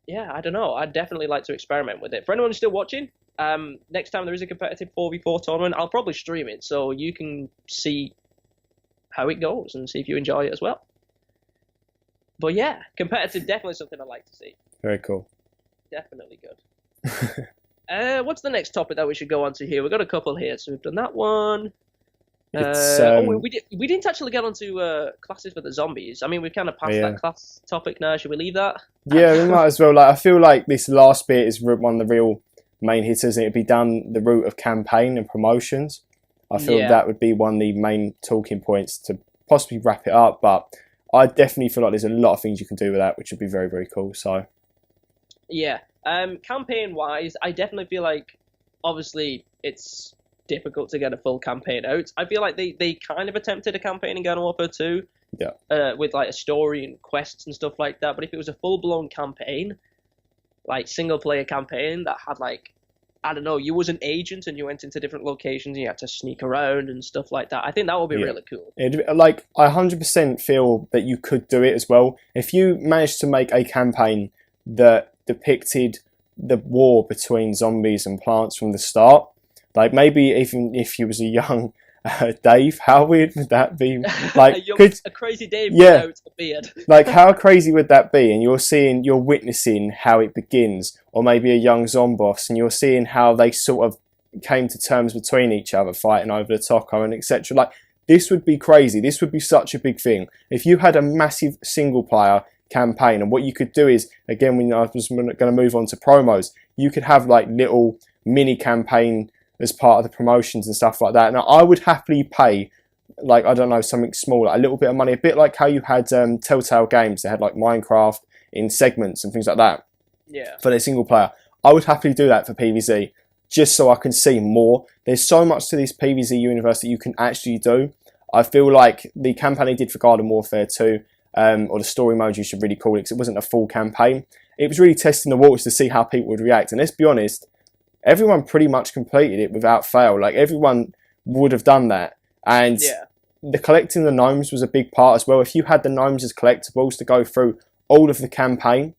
yeah, I don't know. I'd definitely like to experiment with it. For anyone who's still watching, next time there is a competitive 4v4 tournament, I'll probably stream it so you can see how it goes and see if you enjoy it as well. But yeah, competitive, definitely something I'd like to see. Very cool. Definitely good. What's the next topic that we should go on to here? We've got a couple here, so we've done that one. We didn't actually get onto classes for the zombies. I mean, we've kind of passed that class topic now. Should we leave that? Yeah, we might as well. Like, I feel like this last bit is one of the real main hitters. It'd be down the route of campaign and promotions. I feel that would be one of the main talking points to possibly wrap it up. But I definitely feel like there's a lot of things you can do with that, which would be very, very cool. So yeah, campaign-wise, I definitely feel like, obviously, it's difficult to get a full campaign out. I feel like they kind of attempted a campaign in Garden Warfare 2 with like a story and quests and stuff like that. But if it was a full-blown campaign, like single-player campaign that had like, I don't know, you was an agent and you went into different locations and you had to sneak around and stuff like that, I think that would be really cool. Like, I 100% feel that you could do it as well. If you managed to make a campaign that depicted the war between zombies and plants from the start. Like, maybe even if you was a young Dave, how weird would that be? Like, a crazy Dave without a beard. Like, how crazy would that be? And you're witnessing how it begins, or maybe a young Zomboss, and you're seeing how they sort of came to terms between each other, fighting over the taco and etc. Like, this would be crazy. This would be such a big thing if you had a massive single player campaign. And what you could do is, again, when I was going to move on to promos, you could have like little mini campaign as part of the promotions and stuff like that. Now, I would happily pay, like, I don't know, something small, like a little bit of money, a bit like how you had Telltale Games. They had like Minecraft in segments and things like that. Yeah. For their single player, I would happily do that for PvZ, just so I can see more. There's so much to this PvZ universe that you can actually do. I feel like the campaign they did for Garden Warfare 2, or the story mode you should really call it, because it wasn't a full campaign. It was really testing the waters to see how people would react. And let's be honest, everyone pretty much completed it without fail. Like, everyone would have done that. And the collecting the gnomes was a big part as well. If you had the gnomes as collectibles to go through all of the campaign,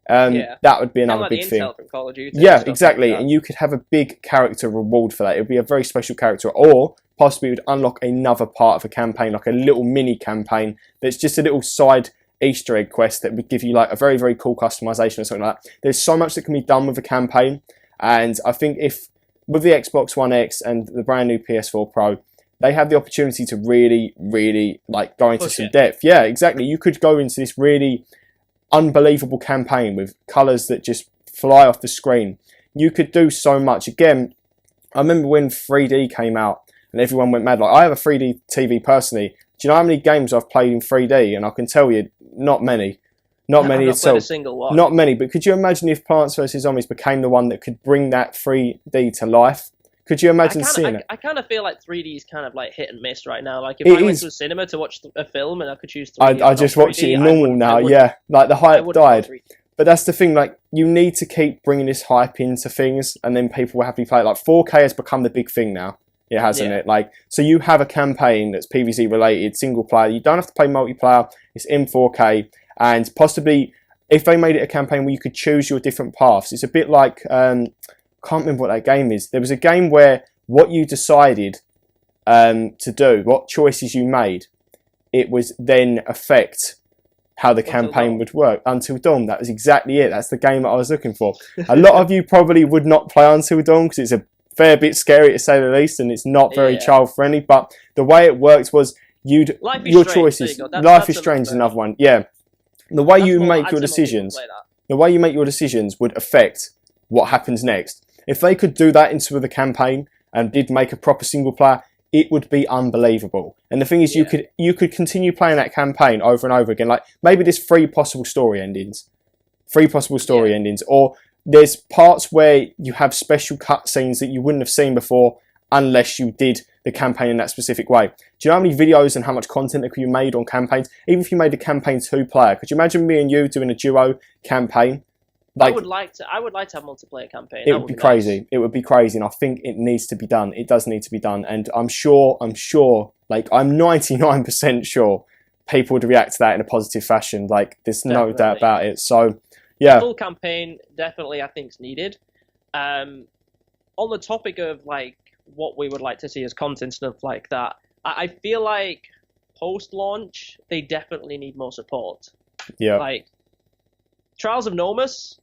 that would be another like big thing. From Call of Duty Yeah, exactly. Like, and you could have a big character reward for that. It would be a very special character, or possibly it would unlock another part of a campaign, like a little mini campaign that's just a little side Easter egg quest that would give you like a very, very cool customization or something like that. There's so much that can be done with a campaign, and I think if with the Xbox One X and the brand new PS4 Pro, they have the opportunity to really, really like go into some depth. Yeah, exactly. You could go into this really unbelievable campaign with colours that just fly off the screen. You could do so much. Again, I remember when 3D came out and everyone went mad. Like, I have a 3D TV personally. Do you know how many games I've played in 3D? And I can tell you, not many. Not many at all. A single one. Not many. But could you imagine if Plants vs Zombies became the one that could bring that 3D to life? Could you imagine seeing it? I kind of feel like 3D is kind of like hit and miss right now. Like, if I went to a cinema to watch a film and I could choose 3D, I just watch it in normal now. Yeah, like the hype died. But that's the thing. Like, you need to keep bringing this hype into things, and then people will happily play it. Like, 4K has become the big thing now. It hasn't it? Like, so you have a campaign that's PvZ related, single player. You don't have to play multiplayer. It's in 4K, and possibly if they made it a campaign where you could choose your different paths. It's a bit like can't remember what that game is. There was a game where what you decided to do, what choices you made, it was then affect how the campaign would work. Until Dawn, that was exactly it. That's the game that I was looking for. A lot of you probably would not play Until Dawn because it's a fair bit scary to say the least, and it's not very child friendly. But the way it worked was your choices. Life is Strange is another one. Yeah, the way you make your decisions, would affect what happens next. If they could do that into the campaign and did make a proper single player, it would be unbelievable. And the thing is, you could continue playing that campaign over and over again. Like, maybe there's 3 possible story endings, or there's parts where you have special cutscenes that you wouldn't have seen before unless you did the campaign in that specific way. Do you know how many videos and how much content that could be made on campaigns? Even if you made a campaign 2-player, could you imagine me and you doing a duo campaign? Like, I would like to have multiplayer campaign. It would be crazy. Nice. It would be crazy, and I think it needs to be done. It does need to be done, and I'm sure, like, I'm 99% sure people would react to that in a positive fashion. Like, there's no doubt about it. So, yeah. The full campaign definitely, I think, is needed. On the topic of, like, what we would like to see as content, stuff like that, I feel like post-launch, they definitely need more support. Yeah. Like, Trials of Nomus,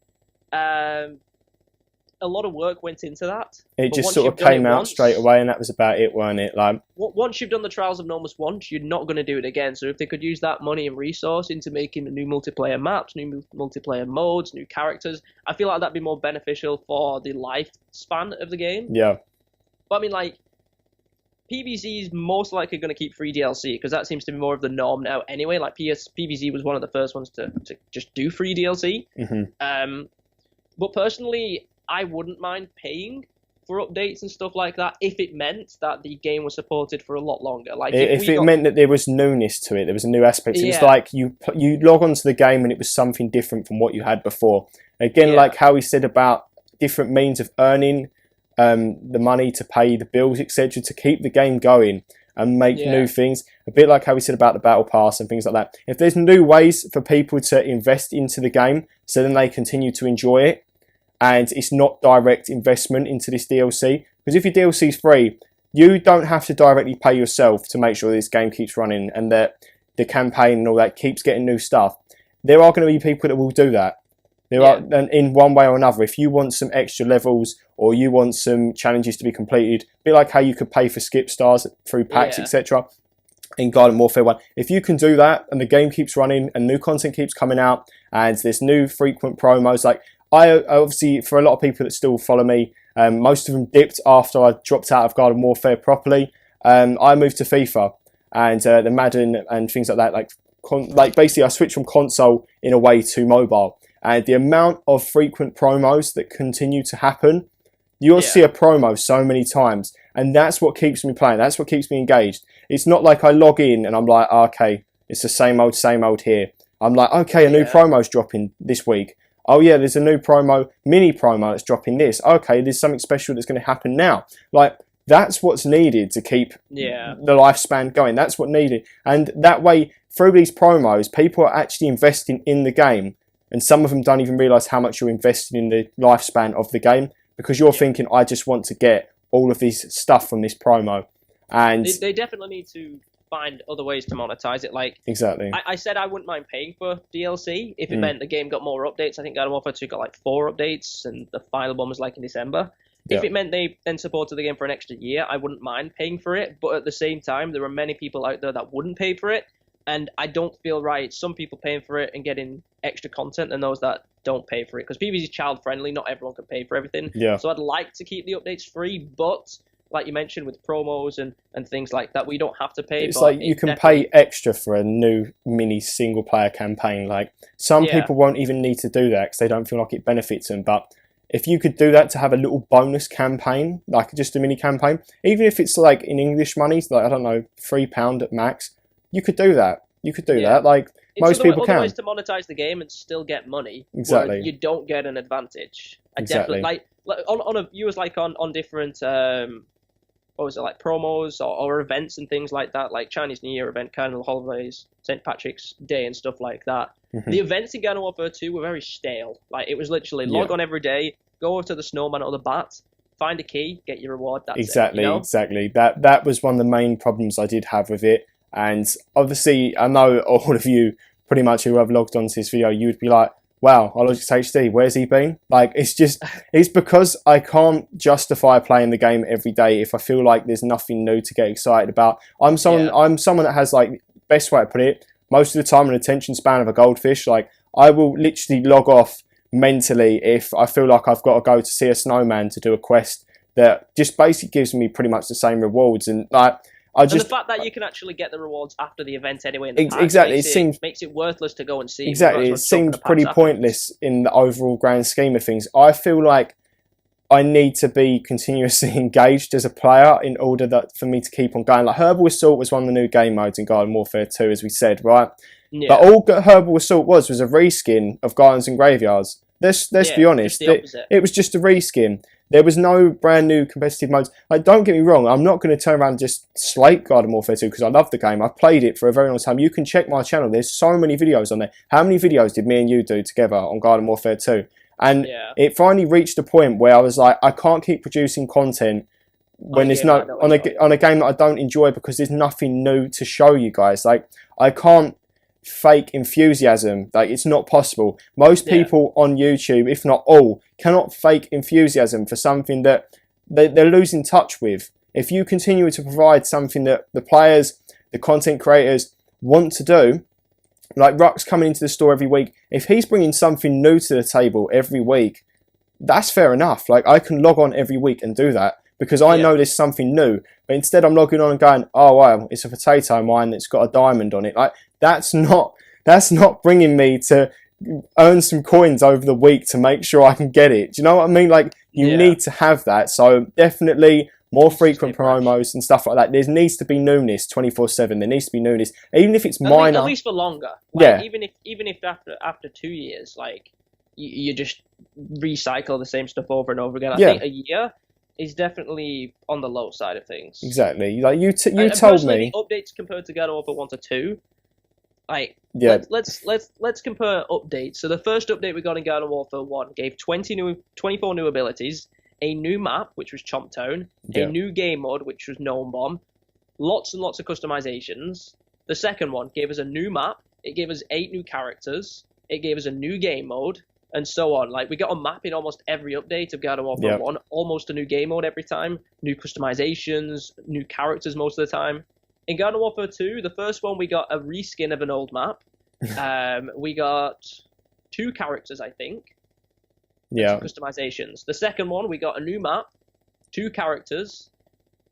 a lot of work went into that. It just sort of came out straight away, and that was about it, weren't it? Like, once you've done the Trials of Nomus once, you're not going to do it again. So if they could use that money and resource into making new multiplayer maps, new multiplayer modes, new characters, I feel like that'd be more beneficial for the lifespan of the game. Yeah. But I mean, like, PvZ is most likely going to keep free DLC because that seems to be more of the norm now anyway. Like, PvZ was one of the first ones to just do free DLC. Mm-hmm. But personally, I wouldn't mind paying for updates and stuff like that if it meant that the game was supported for a lot longer. Like, if it meant that there was newness to it, there was a new aspect. It was like you log onto the game and it was something different from what you had before. Again, like how we said about different means of earning the money to pay the bills, etc., to keep the game going and make new things. A bit like how we said about the battle pass and things like that. If there's new ways for people to invest into the game so then they continue to enjoy it, and it's not direct investment into this DLC. Because if your DLC is free, you don't have to directly pay yourself to make sure this game keeps running and that the campaign and all that keeps getting new stuff. There are going to be people that will do that. There are, and in one way or another, if you want some extra levels or you want some challenges to be completed, a bit like how you could pay for skip stars through packs, etc. in Garden Warfare 1. If you can do that and the game keeps running and new content keeps coming out and there's new frequent promos, like I obviously, for a lot of people that still follow me, most of them dipped after I dropped out of Garden Warfare properly. I moved to FIFA and the Madden and things like that. Like basically I switched from console in a way to mobile. And the amount of frequent promos that continue to happen, you'll see a promo so many times. And that's what keeps me playing. That's what keeps me engaged. It's not like I log in and I'm like, okay, it's the same old here. I'm like, okay, a new promo's dropping this week. Oh yeah, there's a new promo, mini promo that's dropping this. Okay, there's something special that's going to happen now. Like, that's what's needed to keep the lifespan going. That's what needed. And that way, through these promos, people are actually investing in the game. And some of them don't even realise how much you're investing in the lifespan of the game because you're thinking, I just want to get all of this stuff from this promo. And they definitely need to find other ways to monetize it. Like exactly, I said I wouldn't mind paying for DLC if it meant the game got more updates. I think Garden Warfare 2 got like 4 updates, and the final one was like in December. If it meant they then supported the game for an extra year, I wouldn't mind paying for it. But at the same time, there are many people out there that wouldn't pay for it. And I don't feel right, some people paying for it and getting extra content and those that don't pay for it. Because PvZ is child-friendly, not everyone can pay for everything. Yeah. So I'd like to keep the updates free, but like you mentioned with promos and things like that, we don't have to pay. It's like you can pay extra for a new mini single-player campaign. Like some people won't even need to do that because they don't feel like it benefits them. But if you could do that to have a little bonus campaign, like just a mini campaign, even if it's like in English money, like I don't know, £3 at max, you could do that. You could do that. Like most people can. Other ways to monetize the game and still get money. Exactly. You don't get an advantage. Exactly. Definitely like on a viewers like on different what was it, like promos or events and things like that, like Chinese New Year event, Carnival Holidays, St. Patrick's Day and stuff like that. The events in Garden Warfare 2 were very stale. Like it was literally log on every day, go over to the snowman or the bat, find a key, get your reward. That's exactly, it, you know? Exactly. That was one of the main problems I did have with it. And obviously, I know all of you, pretty much who have logged onto this video, you would be like, wow, Illogics HD, where's he been? Like, it's because I can't justify playing the game every day if I feel like there's nothing new to get excited about. I'm someone that has, like, best way to put it, most of the time an attention span of a goldfish. Like, I will literally log off mentally if I feel like I've got to go to see a snowman to do a quest that just basically gives me pretty much the same rewards. And, like, and the fact that you can actually get the rewards after the event anyway in the pack makes it worthless to go and see. Exactly, it seems pretty pointless in the overall grand scheme of things. I feel like I need to be continuously engaged as a player in order for me to keep on going. Like Herbal Assault was one of the new game modes in Garden Warfare 2, as we said, right? Yeah. But all Herbal Assault was a reskin of Gardens and Graveyards. Let's be honest, it was just a reskin. There was no brand new competitive modes. Like, don't get me wrong, I'm not going to turn around and just slate Garden Warfare 2 because I love the game. I've played it for a very long time. You can check my channel. There's so many videos on there. How many videos did me and you do together on Garden Warfare 2? And it finally reached a point where I was like, I can't keep producing content when there's no on a game that I don't enjoy because there's nothing new to show you guys. Like, I can't fake enthusiasm. Like, it's not possible. Most people on YouTube, if not all, cannot fake enthusiasm for something that they're losing touch with. If you continue to provide something that the players, the content creators want to do, like Ruck's coming into the store every week, if he's bringing something new to the table every week, that's fair enough. Like, I can log on every week and do that because I know there's something new. But instead I'm logging on and going, oh wow, it's a potato mine that's got a diamond on it. Like, that's not bringing me to earn some coins over the week to make sure I can get it. Do you know what I mean? Like, you need to have that. So definitely more frequent promos and stuff like that. There needs to be newness 24/7. There needs to be newness, even if it's minor. At least for longer. Like, even if after 2 years, like you just recycle the same stuff over and over again. I think a year is definitely on the low side of things. Exactly. Like you told me, the updates compared to Garden Warfare 1 to 2, Like, Yeah. let's compare updates. So the first update we got in Garden Warfare 1 gave 24 new abilities, a new map, which was Chomp Town, a new game mode, which was Gnome Bomb, lots and lots of customizations. The second one gave us a new map, it gave us 8 new characters, it gave us a new game mode, and so on. Like, we got a map in almost every update of Garden Warfare 1, almost a new game mode every time, new customizations, new characters most of the time. In Garden Warfare 2, the first one, we got a reskin of an old map. We got 2 characters, I think. Yeah. Customizations. The second one, we got a new map, 2 characters,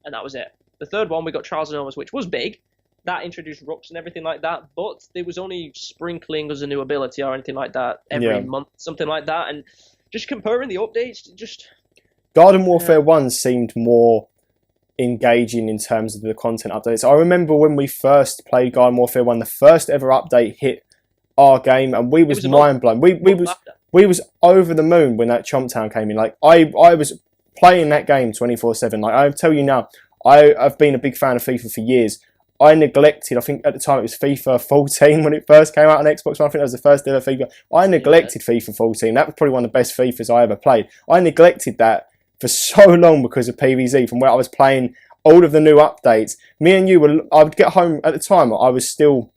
and that was it. The third one, we got Trials and Omens, which was big. That introduced Rooks and everything like that, but there was only sprinkling as a new ability or anything like that every month, something like that. And just comparing the updates, just... Garden Warfare 1 seemed more engaging in terms of the content updates. I remember when we first played Garden Warfare 1, the first ever update hit our game, and we was mind blown. We was over the moon when that Chomp Town came in. Like, I was playing that game 24/7. Like, I tell you now, I've been a big fan of FIFA for years. I neglected, I think at the time it was FIFA 14 when it first came out on Xbox One. I think that was the first ever FIFA. I neglected FIFA 14. That was probably one of the best FIFAs I ever played. I neglected that for so long because of PvZ, from where I was playing all of the new updates. Me and you I would get home at the time, I was still,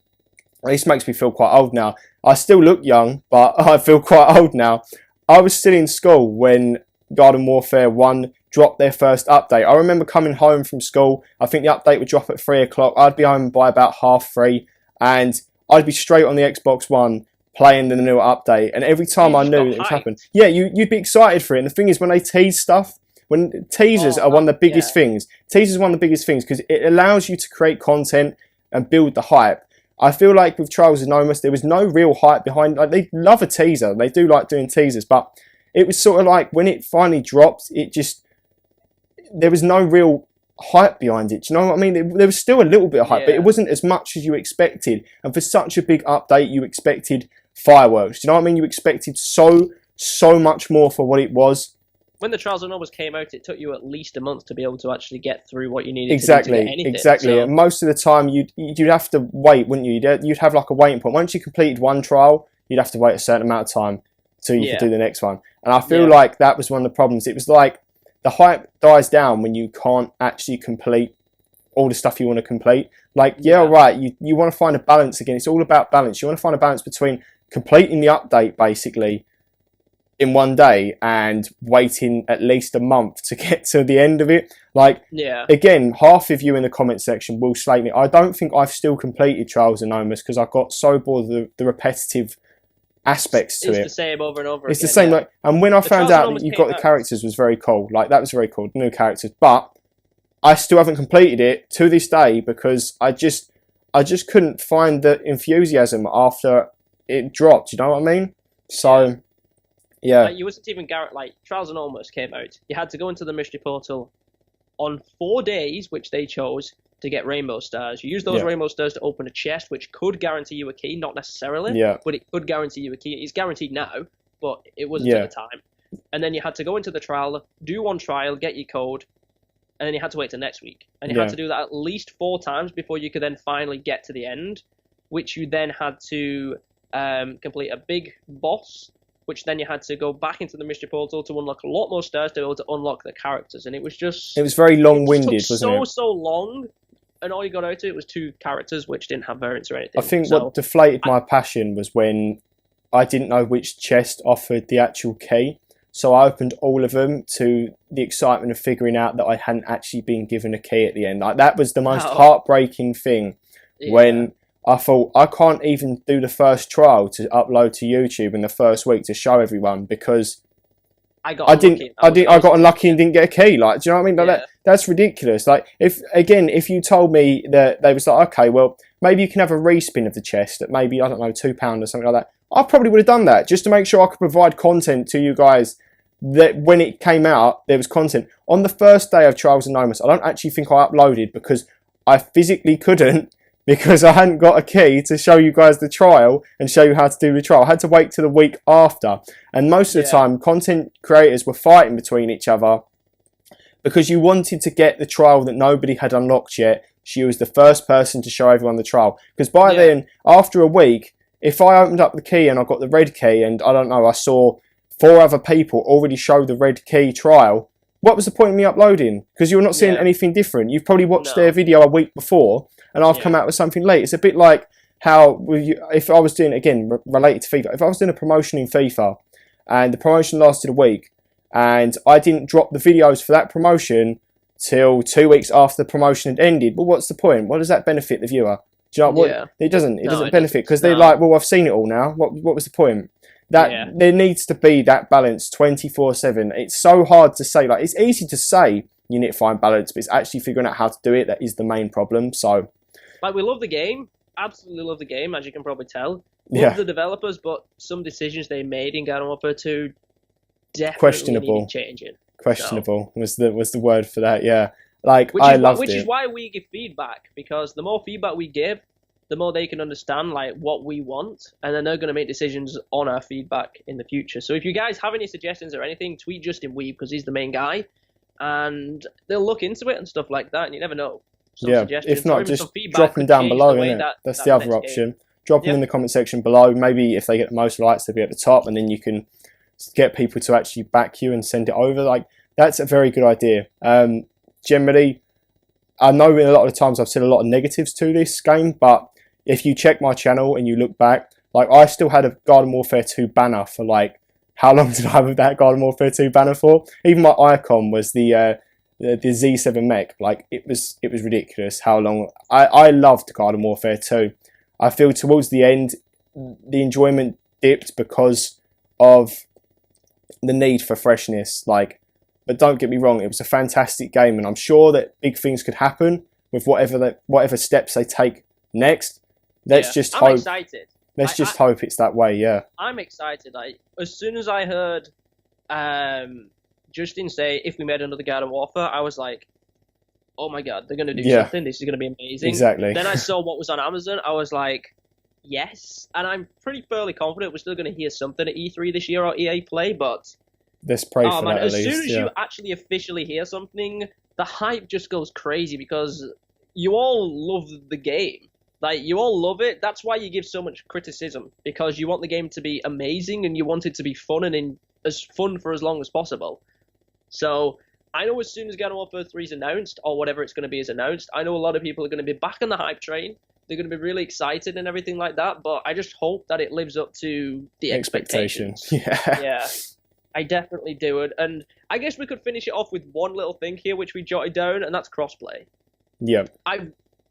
this makes me feel quite old now. I still look young, but I feel quite old now. I was still in school when Garden Warfare 1 dropped their first update. I remember coming home from school, I think the update would drop at 3 o'clock. I'd be home by about 3:30, and I'd be straight on the Xbox One playing the new update, and every time I knew it would happen, you'd be excited for it. And the thing is, when they tease stuff, when teasers are one of the biggest things, teasers are one of the biggest things because it allows you to create content and build the hype. I feel like with Trials of Nomus, there was no real hype behind. Like, they love a teaser, they do like doing teasers, but it was sort of like when it finally dropped, there was no real hype behind it. Do you know what I mean? There was still a little bit of hype, but it wasn't as much as you expected. And for such a big update, you expected fireworks. Do you know what I mean? You expected so much more for what it was. When the Trials of Nomus came out, it took you at least a month to be able to actually get through what you needed to do to get anything. Exactly. So. And most of the time, you'd have to wait, wouldn't you? You'd have like a waiting point. Once you completed one trial, you'd have to wait a certain amount of time till you could do the next one. And I feel like that was one of the problems. It was like the hype dies down when you can't actually complete all the stuff you want to complete. Like, right, you want to find a balance again. It's all about balance. You want to find a balance between completing the update, basically, in one day and waiting at least a month to get to the end of it. Like, again, half of you in the comment section will slate me. I don't think I've still completed Trials of Nomus because I got so bored of the repetitive aspects to it. It's the same over and over again. It's the same. Like, and when I found out that you got the characters was very cool. Like, that was very cool, the new characters. But I still haven't completed it to this day because I just couldn't find the enthusiasm after it dropped. You know what I mean? So, yeah. Like, you wasn't even like Trials and Almost came out. You had to go into the mystery portal on 4 days, which they chose, to get rainbow stars. You use those rainbow stars to open a chest, which could guarantee you a key, not necessarily, but it could guarantee you a key. It's guaranteed now, but it wasn't at the time. And then you had to go into the trial, do one trial, get your code, and then you had to wait till next week. And you had to do that at least 4 times before you could then finally get to the end, which you then had to complete a big boss, which then you had to go back into the mystery portal to unlock a lot more stars to be able to unlock the characters. And it was just... It was very long-winded, wasn't it? So long. And all you got out of it was 2 characters, which didn't have variants or anything. I think what deflated my passion was when I didn't know which chest offered the actual key. So I opened all of them to the excitement of figuring out that I hadn't actually been given a key at the end. Like, that was the most heartbreaking thing when I thought, I can't even do the first trial to upload to YouTube in the first week to show everyone because I got unlucky and didn't get a key. Like, do you know what I mean? Like, that's ridiculous. Like, if you told me that they was like, okay, well, maybe you can have a respin of the chest at maybe, I don't know, £2 or something like that, I probably would have done that just to make sure I could provide content to you guys that when it came out, there was content. On the first day of Trials of Nomus, I don't actually think I uploaded because I physically couldn't, because I hadn't got a key to show you guys the trial and show you how to do the trial. I had to wait till the week after. And most of the time, content creators were fighting between each other because you wanted to get the trial that nobody had unlocked yet she was the first person to show everyone the trial. Because by then, after a week, if I opened up the key and I got the red key and, I don't know, I saw 4 other people already show the red key trial, what was the point of me uploading? Because you're not seeing anything different. You've probably watched their video a week before and I've come out with something late. It's a bit like how, if I was doing, again, related to FIFA, if I was doing a promotion in FIFA and the promotion lasted a week and I didn't drop the videos for that promotion till 2 weeks after the promotion had ended, well, what's the point? What does that benefit the viewer? Do you know what? It doesn't benefit because they're like, well, I've seen it all now. What was the point? There needs to be that balance 24/7. It's so hard to say. Like, it's easy to say you need to find balance, but it's actually figuring out how to do it that is the main problem. So, like, we love the game, absolutely love the game, as you can probably tell. Love the developers, but some decisions they made in Garden Warfare 2 definitely needed changing. Questionable was the word for that. Yeah, like I loved it. Which is why we give feedback, because the more feedback we give, the more they can understand like what we want, and then they're going to make decisions on our feedback in the future. So if you guys have any suggestions or anything, tweet Justin Weeb because he's the main guy, and they'll look into it and stuff like that. And you never know. If not, just drop them down below. That's the other option. Drop them in the comment section below. Maybe if they get the most likes, they'll be at the top, and then you can get people to actually back you and send it over. Like, that's a very good idea. Generally, I know in a lot of the times I've said a lot of negatives to this game, but if you check my channel and you look back, like, I still had a Garden Warfare 2 banner for, like, how long did I have that Garden Warfare 2 banner for? Even my icon was the Z7 mech. Like, it was ridiculous how long. I loved Garden Warfare 2. I feel towards the end, the enjoyment dipped because of the need for freshness. Like, but don't get me wrong, it was a fantastic game, and I'm sure that big things could happen with whatever steps they take next. Let's just hope. I'm excited. Let's just hope it's that way. Yeah. I'm excited. As soon as I heard Justin say if we made another Garden Warfare, I was like, oh my god, they're gonna do something. This is gonna be amazing. Exactly. Then I saw what was on Amazon. I was like, yes, and I'm pretty fairly confident we're still gonna hear something at E3 this year or EA Play. But let's pray for that. As soon as you actually officially hear something, the hype just goes crazy because you all love the game. Like, you all love it. That's why you give so much criticism, because you want the game to be amazing and you want it to be fun and as fun for as long as possible. So I know as soon as Garden Warfare 3 is announced, or whatever it's going to be is announced, I know a lot of people are going to be back on the hype train. They're going to be really excited and everything like that, but I just hope that it lives up to the expectations. Yeah. I definitely do it. And I guess we could finish it off with one little thing here, which we jotted down, and that's crossplay. Yeah.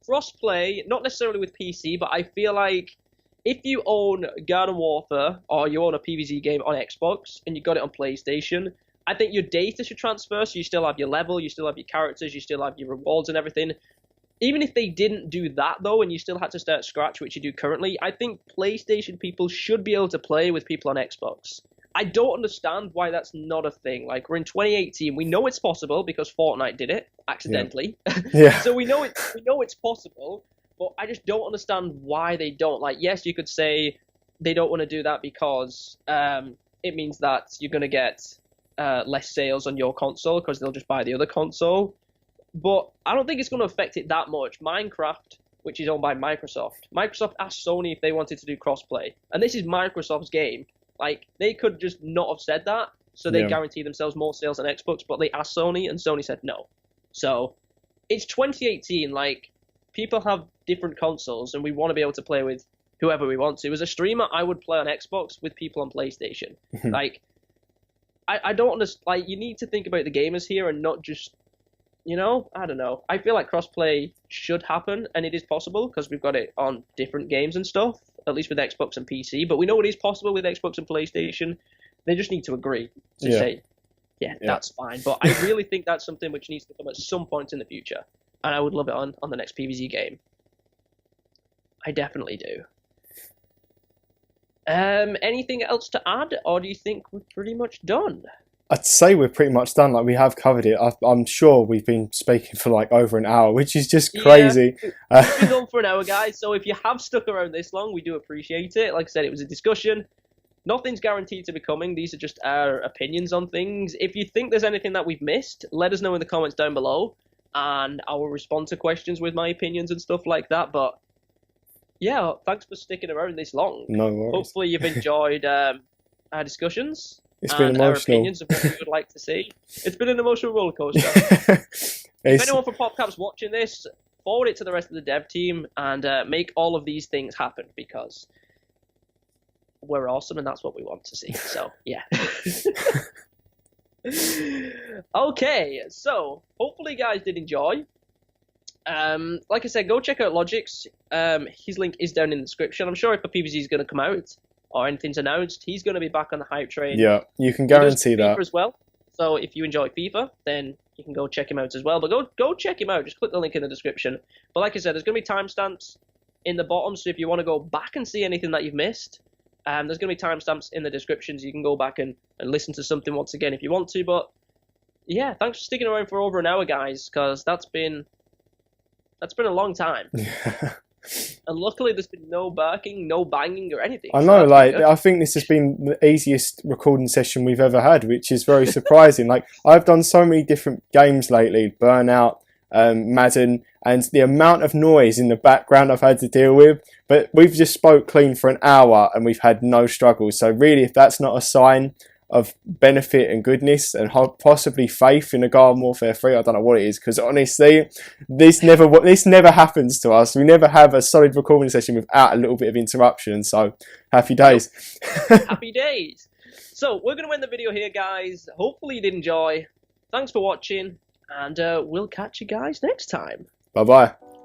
Crossplay, not necessarily with PC, but I feel like if you own Garden Warfare or you own a PvZ game on Xbox and you got it on PlayStation, I think your data should transfer, so you still have your level, you still have your characters, you still have your rewards and everything. Even if they didn't do that, though, and you still had to start scratch, which you do currently, I think PlayStation people should be able to play with people on Xbox. I don't understand why that's not a thing. Like, we're in 2018. We know it's possible because Fortnite did it accidentally. Yeah. So we know it's possible, but I just don't understand why they don't. Like, yes, you could say they don't want to do that because it means that you're going to get less sales on your console because they'll just buy the other console. But I don't think it's going to affect it that much. Minecraft, which is owned by Microsoft asked Sony if they wanted to do crossplay. And this is Microsoft's game. Like, they could just not have said that, so they guarantee themselves more sales on Xbox, but they asked Sony, and Sony said no. So, it's 2018, like, people have different consoles, and we want to be able to play with whoever we want to. As a streamer, I would play on Xbox with people on PlayStation. Like, I don't understand, like, you need to think about the gamers here and not just, you know, I don't know. I feel like crossplay should happen, and it is possible, because we've got it on different games and stuff. At least with Xbox and PC, but we know it is possible with Xbox and PlayStation. They just need to agree to say, that's fine. But I really think that's something which needs to come at some point in the future, and I would love it on the next PvZ game. I definitely do. Anything else to add, or do you think we're pretty much done? I'd say we're pretty much done. Like, we have covered it. I'm sure we've been speaking for like over an hour, which is just crazy. We've been going for an hour, guys. So if you have stuck around this long, we do appreciate it. Like I said, it was a discussion. Nothing's guaranteed to be coming. These are just our opinions on things. If you think there's anything that we've missed, let us know in the comments down below. and I will respond to questions with my opinions and stuff like that. But yeah, thanks for sticking around this long. No worries. Hopefully you've enjoyed our discussions. It's been emotional. Our opinions of what we would like to see. It's been an emotional roller coaster. If anyone from PopCap's watching this, forward it to the rest of the dev team and make all of these things happen, because we're awesome and that's what we want to see. So yeah. Okay, so hopefully you guys did enjoy. Like I said, go check out Logic's. His link is down in the description. I'm sure if a PvZ is going to come out or anything's announced, he's going to be back on the hype train. Yeah, you can guarantee that. As well. So if you enjoy FIFA, then you can go check him out as well. But go check him out. Just click the link in the description. But like I said, there's going to be timestamps in the bottom. So if you want to go back and see anything that you've missed, there's going to be timestamps in the description. So you can go back and listen to something once again if you want to. But yeah, thanks for sticking around for over an hour, guys, because that's been a long time. And luckily there's been no barking, no banging or anything. I know, I think this has been the easiest recording session we've ever had, which is very surprising. Like, I've done so many different games lately, Burnout, Madden, and the amount of noise in the background I've had to deal with, but we've just spoke clean for an hour and we've had no struggles. So really, if that's not a sign of benefit and goodness and possibly faith in a Garden Warfare 3, I don't know what it is, because honestly, this never happens to us. We never have a solid recording session without a little bit of interruption. So happy days. Happy days. So we're going to end the video here, guys. Hopefully you did enjoy. Thanks for watching, and we'll catch you guys next time. Bye bye.